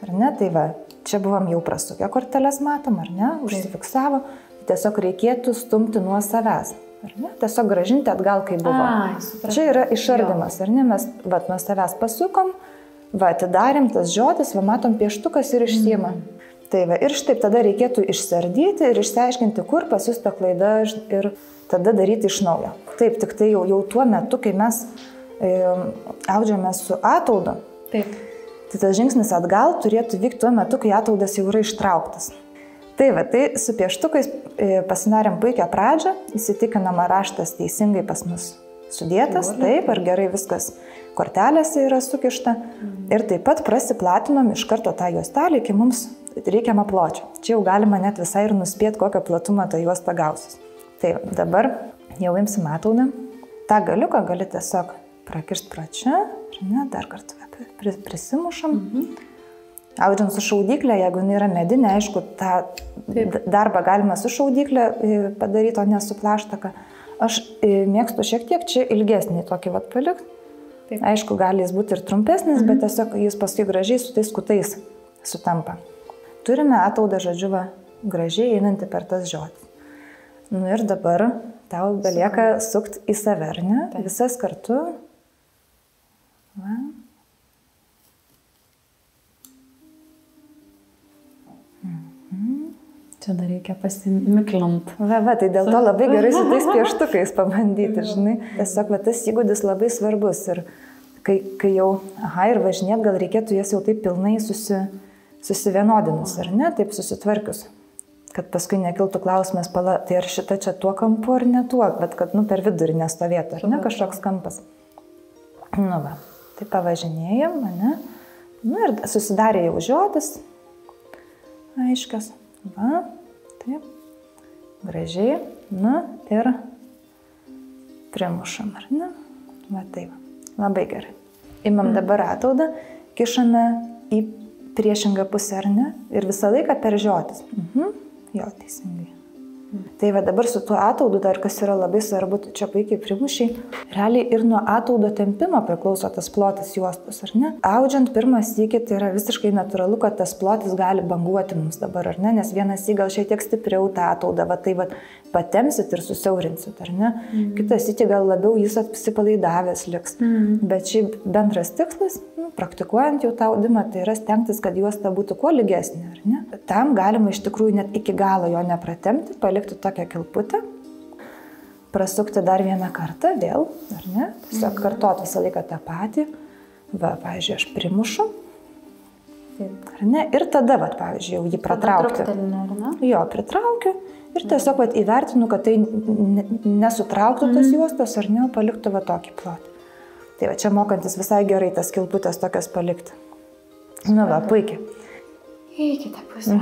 ar ne, tai va, čia buvom jau prasukę korteles, matom, ar ne, užsifiksavo, tai tiesiog reikėtų stumti nuo savęs, ar ne, tiesiog grąžinti atgal, kai buvo. Čia yra išardymas, ar ne, mes, va, nuo savęs pasukom, va, atidarėm tas žiotis, va, matom pieštukas ir išsiima. Tai va, ir štaip tada reikėtų išsiardyti ir išsiaiškinti, kur pas jūs ta klaida ir tada daryti iš naujo. Taip, tik tai jau tuo metu, kai mes audžiame su ataudu,
Taip.
tai tas žingsnis atgal turėtų vykti tuo metu, kai ataudas jau yra ištrauktas. Tai va, tai su pieštukais pasidarėm puikią pradžią, įsitikinam, ar raštas teisingai pas mus sudėtas, taip, ar gerai viskas kortelėse yra sukišta. Ir taip pat prasiplatinom iš karto tą juostelį iki mums reikiamą pločio. Čia jau galima net visai ir nuspėti, kokio platumo ta juosta gausis. Tai dabar jau imsim ataudą. Ta galiuką gali tiesiog prakirsti pro čia, ir ne, dar kartą prisimušam. Audžiant su šaudyklė, jeigu jinai yra medinė, aišku, tą darbą galima su šaudyklė padaryti, o ne su plaštaka. Aš mėgstu šiek tiek čia ilgesnį tokį vat palikti. Aišku, gali jis būti ir trumpesnis, bet tiesiog jis paskui gražiai su tais kutais sutampa. Turime ataudą, žodžiu, gražiai einantį per tas žodis. Nu ir dabar tau belieka sukti į save, ar ne? Visas kartu. Va.
Čia dar reikia pasimiklant.
Va, tai dėl to labai gerai su tais pieštukais pabandyti, žinai. Tiesiog tas įgūdis labai svarbus. Ir kai jau, ir važinėt, gal reikėtų jas jau taip pilnai susivienodinus, ar ne, taip susitvarkius. Kad paskui nekiltų klausimas, tai ar šita čia tuo kampu ar ne tuo, bet kad per vidurį nestovėtų, ar ne, kažkoks kampas. Nu va, tai pavažinėjom, ne? Nu ir susidarė jau žodis. Aiškios. Va, taip. Gražiai. Nu ir primušam, ar ne? Va taip. Labai gerai. Imam dabar ataudą, kišame į priešingą pusę, ar ne? Ir visą laiką per žodis. Jo, teisingai. Tai va dabar su tuo ataudu dar kas yra labai svarbu, tu čia puikiai primušiai, realiai ir nuo ataudo tempimo priklauso tas plotis juostos, ar ne? Audžiant pirmą sykį, tai yra visiškai natūralu, kad tas plotis gali banguoti mums dabar, ar ne? Nes vienas sykį gal šiek tiek stipriau tą ataudą, va tai va patemsit ir susiaurinsit, ar ne? Kitas sykį gal labiau jis apsipalaidavęs liks. Bet šiaip bendras tikslas, praktikuojant jau tą audimą, tai yra stengtis, kad juosta būtų kuo lygesnė, ar ne? Tam galima iš tikrųjų net iki galo jo nepratempti, palikti tokią kilputę, prasukti dar vieną kartą vėl, ar ne? Tiesiog kartot visą laiką tą patį. Va, pavyzdžiui, aš primušu, ar ne? Ir tada, va, pavyzdžiui, jau jį pratraukti. Jo, pritraukiu ir tiesiog va, įvertinu, kad tai nesutrauktų tas juostos, ar ne, paliktų va tokį plotį. Tai va, čia mokantis visai gerai tas kilputės tokias palikti. Nu va, puikiai.
Į kitą pusę.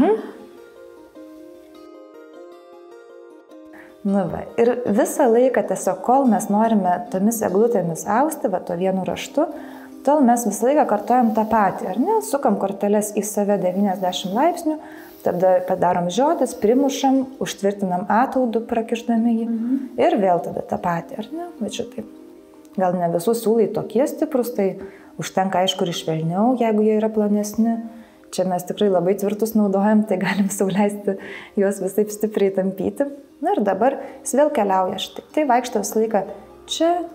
Nu va, ir visą laiką tiesiog, kol mes norime tomis eglutėmis austi, va, to vienu raštu, tol mes visą laiką kartojam tą patį, ar ne? Sukam korteles į save 90 laipsnių, tada padarom žodis, primušam, užtvirtinam ataudų, prakišdami jį ir vėl tada tą patį, ar ne? Va, čia taip. Gal ne visų siūlai tokie stiprus, tai užtenka aišku ir švelniau, jeigu jie yra plonesni. Čia mes tikrai labai tvirtus naudojam, tai galim sauliaisti juos visaip stipriai tampyti. Na ir dabar jis vėl keliauja štai. Tai vaikšto visą laiką čia,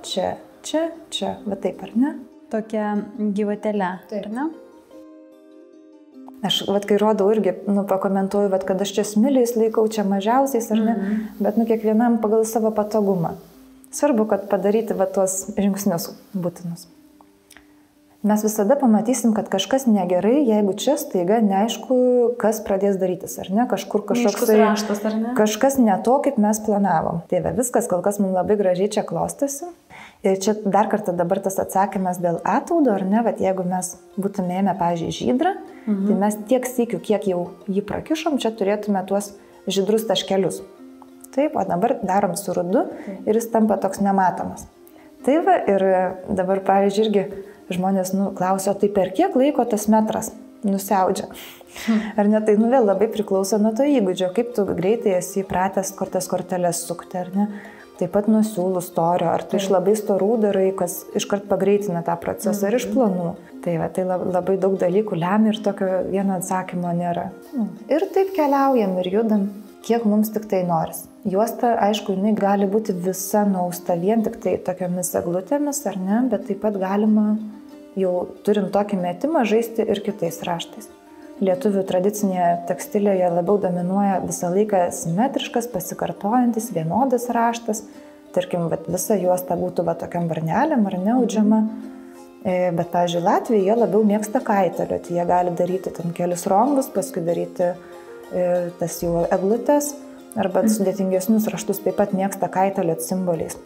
va taip, ar ne?
Tokia gyvatelė, ar ne?
Aš, vat, kai rodau irgi, pakomentuoju, vat, kad aš čia smiliais laikau, čia mažiausiais, ar ne? Bet, kiekvienam pagal savo patogumą. Svarbu, kad padaryti va tuos žingsnius būtinus. Mes visada pamatysim, kad kažkas negerai, jeigu čia staiga neaišku, kas pradės darytis, ar ne? Kažkur kažkoks
raštas, ar ne?
Kažkas ne to, kaip mes planavom. Tai viskas kol kas mums labai gražiai čia klostosi. Ir čia dar kartą dabar tas atsakymas dėl ataudo, ar ne? Vat jeigu mes būtume ėmę, pavyzdžiui, žydrą, tai mes tiek sykių, kiek jau jį prakišom, čia turėtume tuos žydrus taškelius. Taip, o dabar darom su rudu ir jis tampa toks nematomas. Tai va, ir dabar, pavyzdžiui, irgi žmonės klausia, tai per kiek laiko tas metras nusiaudžia? Ar ne, tai vėl labai priklauso nuo to įgūdžio, kaip tu greitai esi įpratęs tas korteles sukti, ar ne? Taip pat nuo siūlų storio, ar tu iš labai storų darai, kas iškart pagreitina tą procesą, ar iš plonų. Tai va, tai labai daug dalykų lemia ir tokio vieno atsakymo nėra. Ir taip keliaujam ir judam, kiek mums tik tai noris. Juosta, aišku, jinai gali būti visa nuausta vien tik tai tokiomis eglutėmis, ar ne, bet taip pat galima, jau turint tokį metimą, žaisti ir kitais raštais. lietuvių tradicinėje tekstilėje labiau dominuoja visą laiką simetriškas, pasikartojantis, vienodas raštas. Tarkim, visa juosta būtų tokiam varnelėm ar neaudžiama. Bet, pavyzdžiui, Latvijai jie labiau mėgsta kaitalioti. Jie gali daryti ten kelis rombus, paskui daryti tas jų eglutės arba sudėtingesnius raštus taip pat mėgsta kaitalioti simboliais.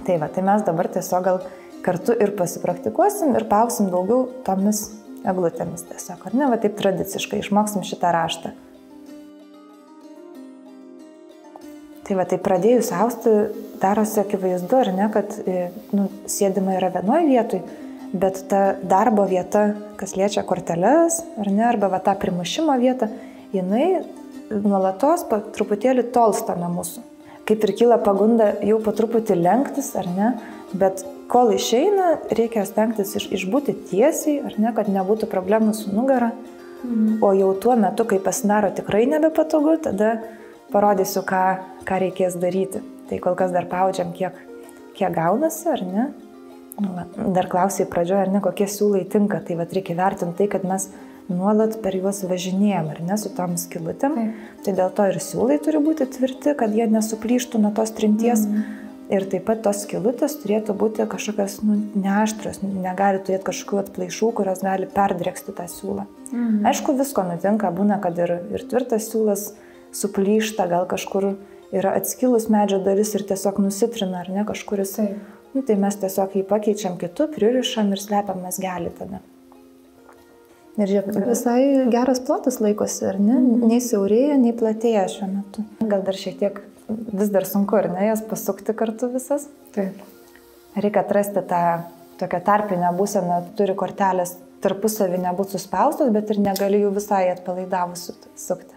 Tai mes dabar tiesiog gal kartu ir pasipraktikuosim ir paausim daugiau tomis eglutėmis tiesiog, ar ne, taip tradiciškai išmoksim šitą raštą. Tai pradėjus austi darosi akivaizdu, ar ne, kad sėdima yra vienoje vietoj, bet ta darbo vieta, kas liečia korteles, ar ne, arba tą primušimo vietą, jinai nuolatos truputėlį tolsta nuo mūsų. Kaip ir kyla pagunda jau po truputį lenktis, ar ne, bet kol išeina, reikia stengtis išbūti tiesiai, ar ne, kad nebūtų problemų su nugara, o jau tuo metu, kai pasidaro tikrai nebepatogu, tada parodysiu, ką reikės daryti. Tai kol kas dar paaudžiam, kiek gaunasi, ar ne? Dar klausai pradžioje, ar ne, kokie siūlai tinka. Tai reikia vertinti tai, kad mes nuolat per juos važinėjom, ar ne, su tom skylutėm. Tai dėl to ir siūlai turi būti tvirti, kad jie nesuplyštų nuo tos trinties. Ir taip pat tos skylutės turėtų būti kažkokios neaštrios, negali turėti kažkokių atplaišų, kurios gali perdrėksti tą siūlą. Aišku, visko nutinka, būna, kad ir tvirtas siūlas suplyšta, gal kažkur yra atskilus medžio dalis ir tiesiog nusitrina, ar ne, kažkur jisai. Tai mes tiesiog jį pakeičiam kitu, pririšam ir slepiam mazgelį tada. Ir žiūrėk, visai geras plotas laikosi, ar ne? Nei siaurėja, nei platėja šiuo metu. Gal dar šiek tiek vis dar sunku, ar ne, jas pasukti kartu visas?
Taip.
Reikia atrasti tą tokią tarpinę būseną, turi kortelės tarpusavį nebūti suspaustos, bet ir negali jų visai atpalaidavus sukti.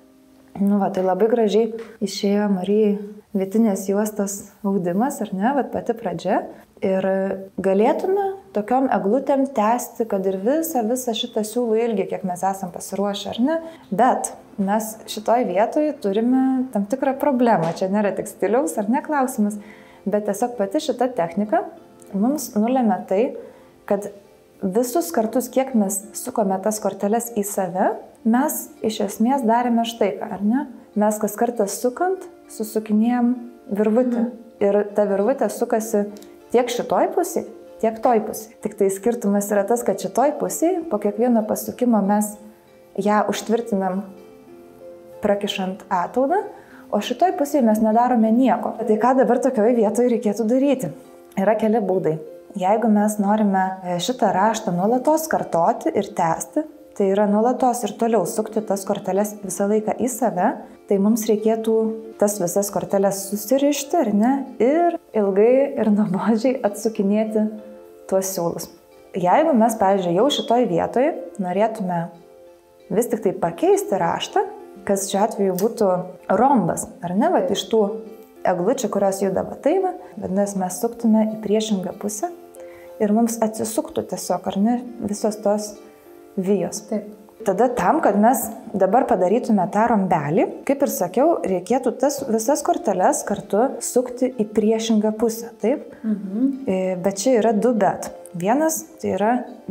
Tai labai gražiai išėjo Marijai vietinės juostos audimas, ar ne, pati pradžia. Ir galėtume tokiom eglutėm tęsti, kad ir visą šitą siūlų ilgį, kiek mes esam pasiruošę, ar ne. Bet mes šitoj vietoj turime tam tikrą problemą. Čia nėra tik stiliaus, ar ne klausimas, bet tiesiog pati šita technika mums nulėmė tai, kad visus kartus, kiek mes sukome tas korteles į save, mes iš esmės darėme štai ką, ar ne? Mes kas kartą sukant, susukinėjom virvutę. Ir ta virvutė sukasi tiek šitoj pusėj, tiek toj pusėj. Tik tai skirtumas yra tas, kad šitoj pusėj po kiekvieno pasukimo mes ją užtvirtinam prakišant ataudą, o šitoj pusėj mes nedarome nieko. Tai ką dabar tokioje vietoje reikėtų daryti? Yra keli būdai. Jeigu mes norime šitą raštą nuolatos kartoti ir tęsti, tai yra nuolatos ir toliau sukti tas korteles visą laiką į save, tai mums reikėtų tas visas korteles susirišti, ar ne, ir ilgai ir nuobodžiai atsukinėti tuos siūlus. Jeigu mes, pavyzdžiui, jau šitoj vietoje norėtume vis tik tai pakeisti raštą, kas šiuo atveju būtų rombas, ar ne, iš tų eglučių, kurios juda taip, vadinasi, mes suktume į priešingą pusę ir mums atsisuktų tiesiog, ar ne, visos tos vijos.
Taip.
Tada tam, kad mes dabar padarytume tą rombelį, kaip ir sakiau, reikėtų tas visas korteles kartu sukti į priešingą pusę, taip? Bet čia yra du bet. Vienas, tai yra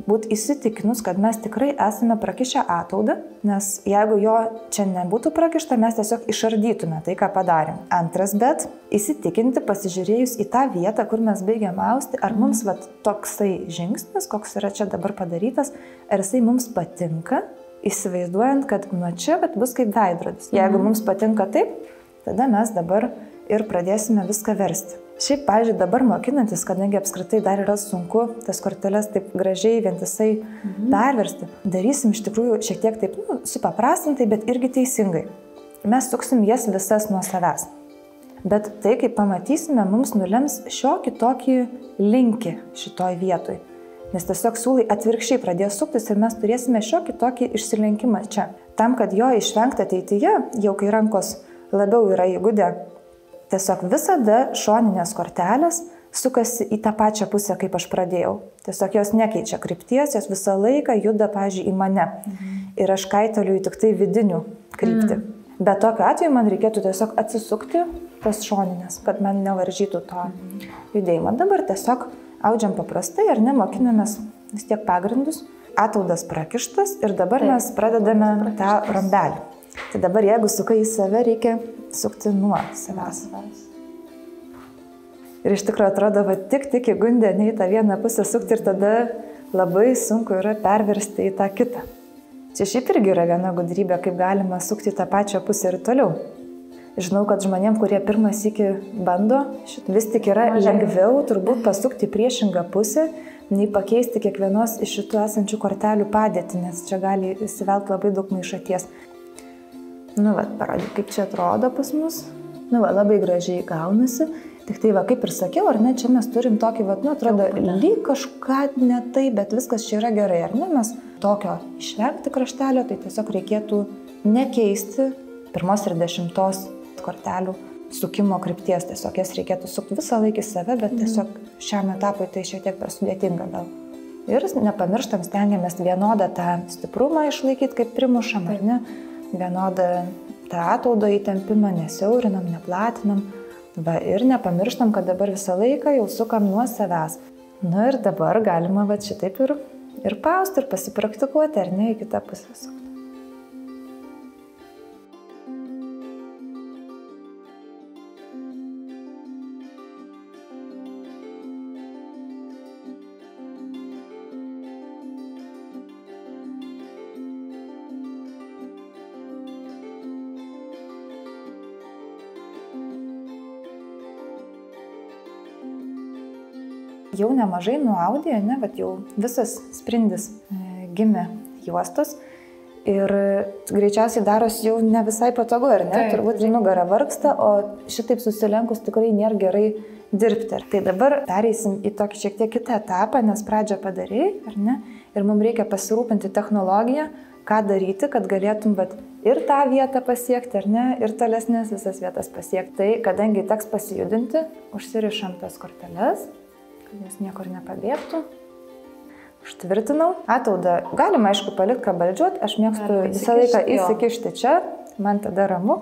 būti įsitikinus, kad mes tikrai esame prakišę ataudą, nes jeigu jo čia nebūtų prakišta, mes tiesiog išardytume tai, ką padarėm. Antras bet, įsitikinti, pasižiūrėjus į tą vietą, kur mes baigiam austi, ar mums toksai žingsnis, koks yra čia dabar padarytas, ar jisai mums patinka, įsivaizduojant, kad nuo čia bus kaip veidrodis. Jeigu mums patinka taip, tada mes dabar ir pradėsime viską versti. Šiaip, pavyzdžiui, dabar mokinantis, kadangi apskritai dar yra sunku tas korteles taip gražiai, vientisai perversti, darysim iš tikrųjų šiek tiek taip, supaprastintai, bet irgi teisingai. Mes suksim jas visas nuo savęs. Bet tai, kaip pamatysime, mums nulems šiokį tokį linkį šitoj vietoj. Nes tiesiog siūlai atvirkščiai pradės suktis ir mes turėsime šiokį tokį išsilenkimą čia. Tam, kad jo išvengti ateityje, jau kai rankos labiau yra įgudę, tiesiog visada šoninės kortelės sukasi į tą pačią pusę, kaip aš pradėjau. Tiesiog jos nekeičia krypties, jos visą laiką juda, pavyzdžiui, į mane. Ir aš kaitaliuoju tik tai vidinių kryptį. Bet tokiu atveju man reikėtų tiesiog atsisukti tas šoninės, kad man nevaržytų to judėjimo. Dabar tiesiog audžiam paprastai, ar ne, mokinamės vis tiek pagrindus. ataudas prakištas ir dabar mes pradedame tą rombelį. Tai dabar jeigu sukai į save, reikia sukti nuo savęs. Ir iš tikrųjų atrodo, va, tik įgundė ne į tą vieną pusę sukti ir tada labai sunku yra perversti į tą kitą. Čia šiaip irgi yra viena gudrybė, kaip galima sukti į tą pačią pusę ir toliau. Žinau, kad žmonėm, kurie pirmą sykį bando, vis tik yra lengviau turbūt pasukti priešingą pusę, nei pakeisti kiekvienos iš šitų esančių kortelių padėtį, nes čia gali įsivelti labai daug maišaties. Nu, va, parodyk, kaip čia atrodo pas mus. Nu, va, labai gražiai gaunasi. Tik tai, va, kaip ir sakiau, ar ne, čia mes turim tokį, va, nu, atrodo, lyg kažką ne tai, bet viskas čia yra gerai, ar ne, mes tokio išvengti kraštelio, tai tiesiog reikėtų nekeisti 1 ir 10 kortelių sukimo krypties, tiesiog jas reikėtų sukti visą laikį save, bet tiesiog šiam etapui tai šiek tiek per sudėtinga gal. Ir nepamirštam, stengiamės vienodą tą stiprumą išlaikyti, kaip primušam, ar ne, vienodą tą ataudo įtempimą, nesiaurinam, neplatinam. Va, ir nepamirštam, kad dabar visą laiką jau sukam nuo savęs. Nu ir dabar galima va šitaip ir pausti, ir pasipraktikuoti, ar ne, į kitą pusę sukti. Jau nemažai nuaudė, ne, bet jau visas sprindis gimė juostos ir greičiausiai darosi jau ne visai patogu, ar ne? Taip, turbūt nugara vargsta, o šitaip susilenkus tikrai nėra gerai dirbti. Tai dabar pereisim į tokį šiek tiek kitą etapą, nes pradžią padarei, ar ne? Ir mums reikia pasirūpinti technologiją, ką daryti, kad galėtum ir tą vietą pasiekti, ar ne, ir tolesnės visas vietas pasiekti. Tai kadangi teks pasijudinti, užsirišam tas korteles, kad jos niekur nepabėgtų. Užtvirtinau. Ataudą galima, aišku, palikti kabaldžiuot. Aš mėgstu visą laiką įsikišti čia. Man tada ramu.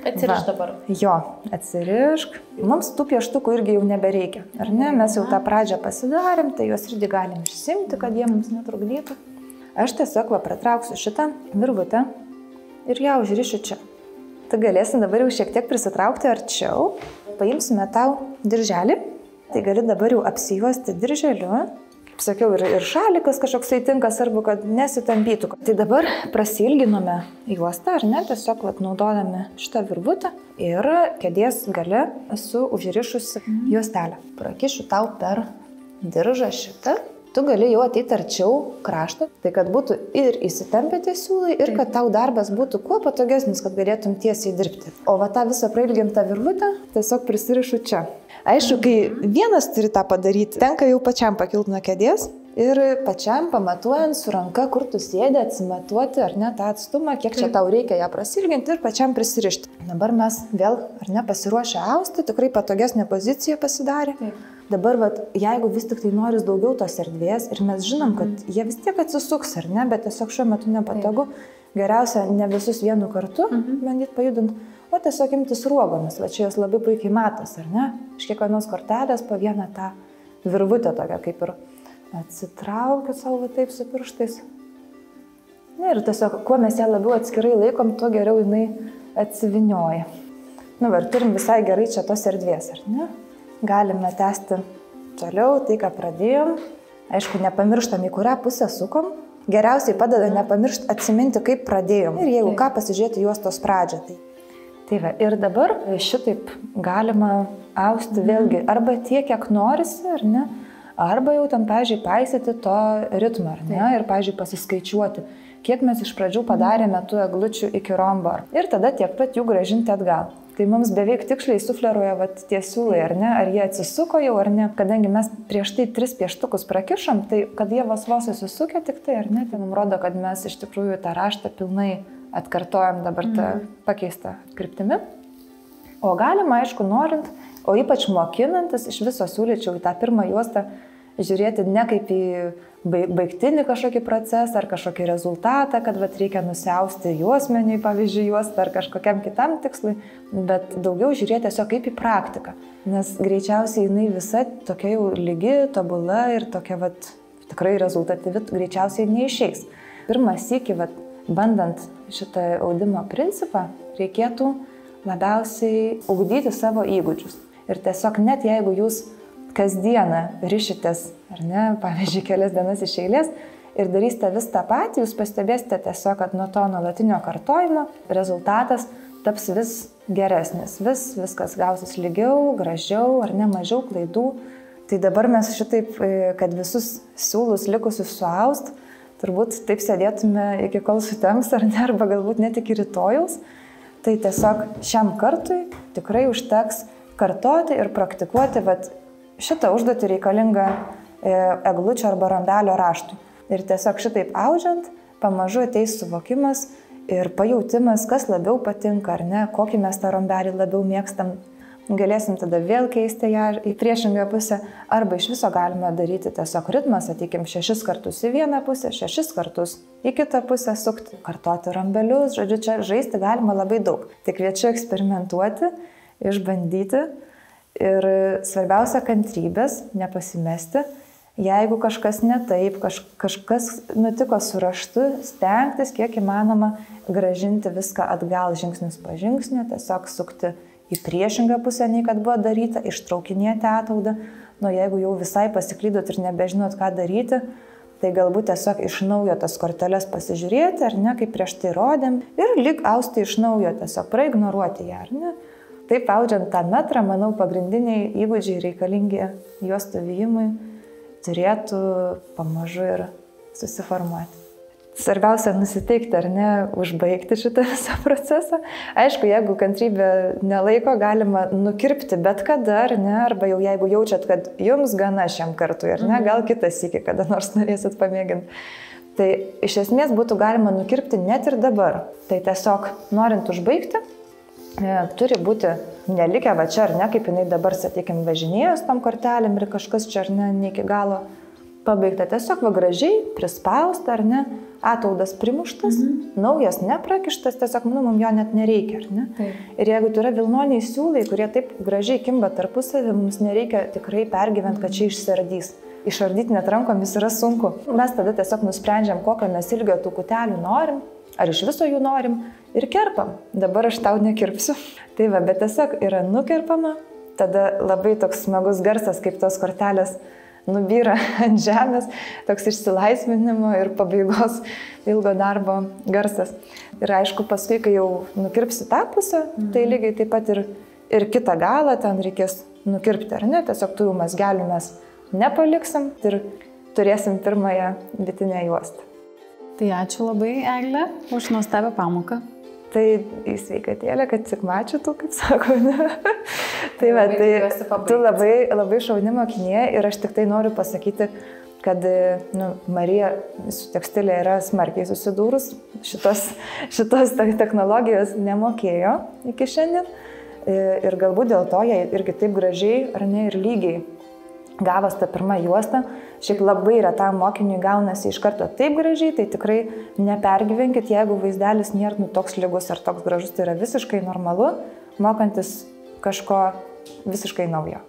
Atsirišk dabar.
Jo, atsirišk. Mums tų pieštukų irgi jau nebereikia. Ar ne? Mes jau tą pradžią pasidarėm, tai juos irgi galim išsimti, kad jie mums netrukdytų. Aš tiesiog pratrauksiu šitą virvutę ir ją užrišiu čia. Tu galėsim dabar jau šiek tiek prisitraukti arčiau. Paimsime tau dirželį. Tai gali dabar jau apsijuosti dirželiu. Kaip sakiau, ir šalikas kažkoks tinka, svarbu, kad nesitampytų. Tai dabar prasilginome juostą, ar ne, tiesiog naudodami šitą virvutę ir kėdės gale esu užrišusi juostelę. Prakišiu tau per diržą šitą. Tu gali jau ateiti arčiau krašto, tai kad būtų ir įsitempę tie siūlai, ir kad tau darbas būtų kuo patogesnis, kad galėtum tiesiai dirbti. O va tą visą prailgintą virvutę tiesiog prisirišu čia. Aišku, kai vienas turi tą padaryti, tenka jau pačiam pakilti nuo kėdės ir pačiam pamatuojant su ranka, kur tu sėdi, atsimatuoti ar ne tą atstumą, kiek čia tau reikia ją prasilginti ir pačiam prisirišti. Dabar mes vėl, ar ne, pasiruošę austi, tikrai patogesnė pozicija pasidarė. Taip. Dabar, jeigu vis tik tai noris daugiau tos erdvės ir mes žinom, kad jie vis tiek atsisuks, ar ne, bet tiesiog šiuo metu nepatogu, geriausia ne visus vienu kartu bandyti pajudinti, o tiesiog imtis ruogomis. Va čia jos labai puikiai matos, ar ne? Iš kiekvienos kortelės po vieną tą virvutę tokią, kaip ir atsitraukiu savo taip su pirštais. Na ir tiesiog, kuo mes ją labiau atskirai laikom, tuo geriau jinai atsivinioja. Nu, ir turim visai gerai čia tos erdvės, ar ne? Galime tęsti toliau tai, ką pradėjom. Aišku, nepamirštam, į kurią pusę sukom. Geriausiai padeda nepamiršti atsiminti, kaip pradėjom. Ir jeigu ką, pasižiūrėti juostos pradžią. Tai va, ir dabar šitaip galima austi vėlgi arba tiek, kiek norisi, ar ne? Arba jau ten, pavyzdžiui, paisyti to ritmo, ar ne? Ir, pavyzdžiui, pasiskaičiuoti, kiek mes iš pradžių padarėme tų eglučių iki rombo. Ir tada tiek pat jų grąžinti atgal. Tai mums beveik tiksliai sufleruoja tie siūlai, ar ne? Ar jie atsisuko jau, ar ne? Kadangi mes prieš tai 3 pieštukus prakišom, tai kad jie vos susisukė tik tai, ar ne? Tai mums rodo, kad mes iš tikrųjų tą raštą pilnai atkartojam dabar tą pakeistą kryptimi. O galima, aišku, norint, o ypač mokinantis, iš viso siūlyčiau į tą pirmą juostą žiūrėti ne kaip į baigtinį kažkokį procesą ar kažkokį rezultatą, kad reikia nusiausti juosmeniui, pavyzdžiui, juostą ar kažkokiam kitam tikslui, bet daugiau žiūrėti tiesiog kaip į praktiką. Nes greičiausiai jinai visa tokia jau lygi, tobula ir tokia tikrai rezultatyvi greičiausiai neišeis. Pirmą sykį, bandant šitą audimo principą, reikėtų labiausiai ugdyti savo įgūdžius. Ir tiesiog net jeigu jūs kasdieną rišitės, ar ne, pavyzdžiui, kelias dienas iš eilės ir darysite vis tą patį, jūs pastebėsite tiesiog, kad nuo to nuolatinio kartojimo rezultatas taps vis geresnis, viskas gausis lygiau, gražiau, ar ne, mažiau klaidų. Tai dabar mes šitaip, kad visus siūlus likusius suaust, turbūt taip sėdėtume iki kol sutems, ar ne, arba galbūt net iki rytojaus. Tai tiesiog šiam kartui tikrai užteks kartoti ir praktikuoti šitą užduotį reikalingą eglučio arba rambelio raštui. Ir tiesiog šitaip audžiant, pamažu ateis suvokimas ir pajautimas, kas labiau patinka, ar ne, kokį mes tą rambelį labiau mėgstam. Galėsim tada vėl keisti ją į priešingą pusę, arba iš viso galime daryti tiesiog ritmą, sakykim, 6 kartus į vieną pusę, 6 kartus į kitą pusę sukti, kartoti rambelius, žodžiu, čia žaisti galima labai daug. Tik kviečiu eksperimentuoti, išbandyti ir svarbiausia kantrybės, nepasimesti. Jeigu kažkas ne taip, kažkas nutiko su raštu, stengtis kiek įmanoma grąžinti viską atgal žingsnis po žingsnio, tiesiog sukti į priešingą pusę, nei kad buvo daryta, ištraukinėti ataudą. Jeigu jau visai pasiklydot ir nebežinot, ką daryti, tai galbūt tiesiog iš naujo tas korteles pasižiūrėti, ar ne, kaip prieš tai rodėm, ir lyg austi iš naujo, tiesiog praignoruoti ją, ar ne. Taip audžiant tą metrą, manau, pagrindiniai įgūdžiai reikalingi juostų vijimui turėtų pamažu ir susiformuoti. Svarbiausia nusiteikti, ar ne, užbaigti šitą visą procesą. Aišku, jeigu kantrybė nelaiko, galima nukirpti bet kada, ar ne, arba jau jeigu jaučiat, kad jums gana šiam kartui, ar ne, gal kitą sykį, kada nors norėsit pamėginti. Tai iš esmės būtų galima nukirpti net ir dabar. Tai tiesiog norint užbaigti, turi būti nelikę čia, ar ne, kaip jinai dabar, sakykime, važinėjus tom kortelėm ir kažkas čia, ar ne iki galo pabaigta. Tiesiog gražiai prispausta, ar ne, ataudas primuštas, naujas neprakištas, tiesiog, mums jo net nereikia, ar ne. Taip. Ir jeigu tai yra vilnoniai siūlai, kurie taip gražiai kimba tarpusavį, mums nereikia tikrai pergyventi, kad čia išsiardys. Išardyti net rankomis yra sunku. Mes tada tiesiog nusprendžiam, kokio mes ilgio tų kutelių norim, ar iš viso jų norim, ir kerpam. Dabar aš tau nekirpsiu. Tai bet tiesiog yra nukirpama, tada labai toks smagus garsas, kaip tos kortelės nubyra ant žemės, toks išsilaisvinimo ir pabaigos ilgo darbo garsas. Ir aišku, paskui, kai jau nukirpsi tą pusę, tai lygiai taip pat ir kitą galą ten reikės nukirpti, ar ne? Tiesiog tų mazgelių mes nepaliksim ir turėsim pirmąją vitinę juostą.
Tai ačiū labai, Eglė, už nuostabią pamoką.
Tai į sveikatėlę, kad tik mačiutų, kaip sako, ne? Tai tu labai šauni mokinė ir aš tik tai noriu pasakyti, kad Marija su tekstilė yra smarkiai susidūrus, šitos technologijos nemokėjo iki šiandien ir galbūt dėl to jie irgi taip gražiai, ar ne, ir lygiai gavas tą pirmą juostą. Šiaip labai retam mokiniui gaunasi iš karto taip gražiai, tai tikrai nepergyvenkit, jeigu vaizdelis nėra toks lygus ar toks gražus, tai yra visiškai normalu, mokantis kažko visiškai naujo.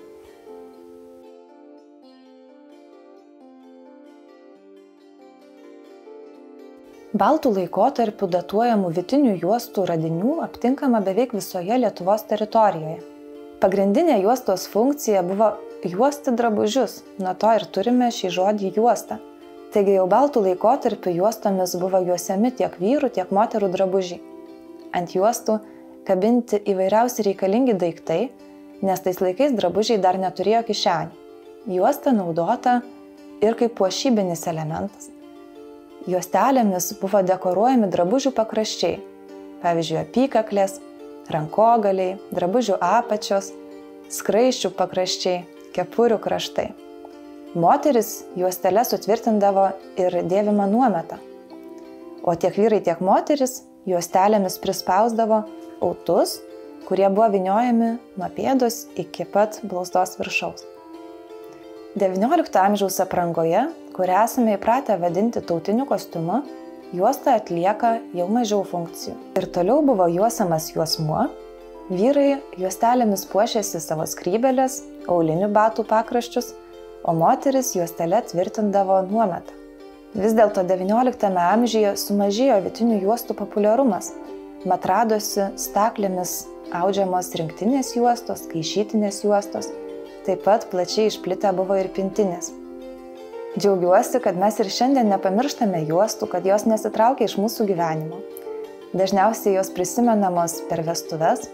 Baltų laikotarpiu datuojamų vitinių juostų radinių aptinkama beveik visoje Lietuvos teritorijoje. Pagrindinė juostos funkcija buvo juosti drabužius, nuo to ir turime šį žodį juostą. Taigi jau baltų laikotarpiu juostomis buvo juosiami tiek vyrų, tiek moterų drabužiai. Ant juostų kabinti įvairiausi reikalingi daiktai, nes tais laikais drabužiai dar neturėjo kišenių. Juosta naudota ir kaip puošybinis elementas. Juostelėmis buvo dekoruojami drabužių pakraščiai, pavyzdžiui, apykaklės, rankogaliai, drabužių apačios, skraiščių pakraščiai, kepurių kraštai. Moteris juosteles sutvirtindavo ir dėvimą nuometą, o tiek vyrai, tiek moteris juostelėmis prispausdavo autus, kurie buvo vyniojami nuo pėdos iki pat blauzdos viršaus. XIX amžiaus aprangoje, kurią esame įpratę vadinti tautiniu kostiumu, juosta atlieka jau mažiau funkcijų. Ir toliau buvo juosiamas juosmuo, vyrai juostelėmis puošėsi savo skrybėlės, aulinių batų pakraščius, o moteris juostelę tvirtindavo nuometą. Vis dėlto XIX amžiuje sumažėjo vytinių juostų populiarumas. Mat radosi staklėmis audžiamos rinktinės juostos, kaišytinės juostos, taip pat plačiai išplitę buvo ir pintinės. Džiaugiuosi, kad mes ir šiandien nepamirštame juostų, kad jos nesitraukia iš mūsų gyvenimo. Dažniausiai jos prisimenamos per vestuves.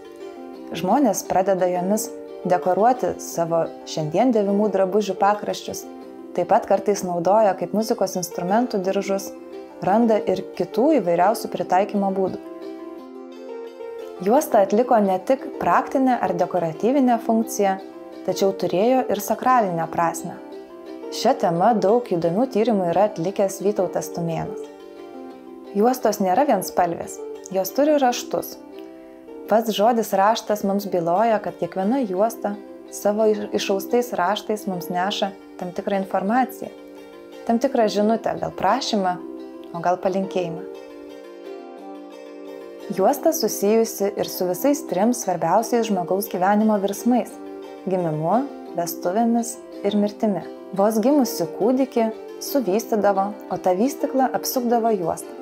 Žmonės pradeda jomis dekoruoti savo šiandien dėvimų drabužių pakraščius. Taip pat kartais naudoja kaip muzikos instrumentų diržus, randa ir kitų įvairiausių pritaikymo būdų. Juosta atliko ne tik praktinę ar dekoratyvinę funkciją, tačiau turėjo ir sakralinę prasmę. Šią temą daug įdomių tyrimų yra atlikęs Vytautas Tumėnas. Juostos nėra vienspalvės, jos turi raštus. Pats žodis raštas mums byloja, kad kiekviena juosta savo išaustais raštais mums neša tam tikrą informaciją, tam tikrą žinutę, gal prašymą, o gal palinkėjimą. Juosta susijusi ir su visais 3 svarbiausiais žmogaus gyvenimo virsmais – gimimu, vestuvėmis ir mirtimi. Vos gimusi kūdikį suvystydavo, o tą vystyklą apsukdavo juostą.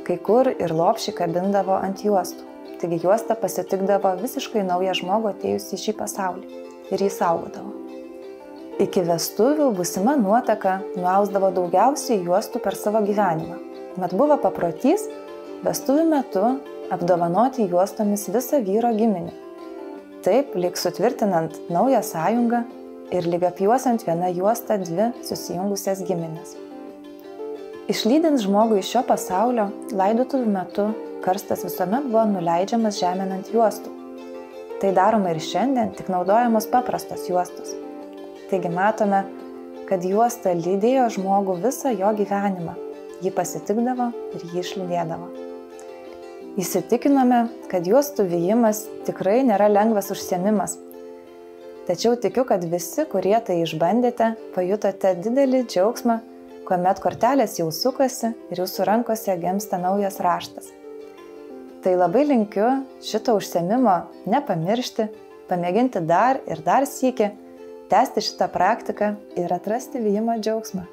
Kai kur ir lopšį kabindavo ant juostų, taigi juosta pasitikdavo visiškai naują žmogų atėjusį į šį pasaulį ir jį saugodavo. Iki vestuvių būsima nuotaka nuausdavo daugiausiai juostų per savo gyvenimą. Mat buvo paprotys vestuvių metu apdovanoti juostomis visą vyro giminę. Taip, lyg sutvirtinant naują sąjungą ir lyg apjuosiant vieną juostą 2 susijungusias giminės. Išlydint žmogų iš šio pasaulio, laidotuvių metu karstas visuomet buvo nuleidžiamas žemėn ant juostų. Tai daroma ir šiandien, tik naudojamos paprastos juostos. Taigi matome, kad juosta lydėjo žmogų visą jo gyvenimą, jį pasitikdavo ir jį išlydėdavo. Įsitikinome, kad juostų vijimas tikrai nėra lengvas užsiėmimas. Tačiau tikiu, kad visi, kurie tai išbandėte, pajutote didelį džiaugsmą, kuomet kortelės jau sukasi ir jūsų rankose gimsta naujas raštas. Tai labai linkiu šito užsiėmimo nepamiršti, pamėginti dar ir dar sykį, tęsti šitą praktiką ir atrasti vijimo džiaugsmą.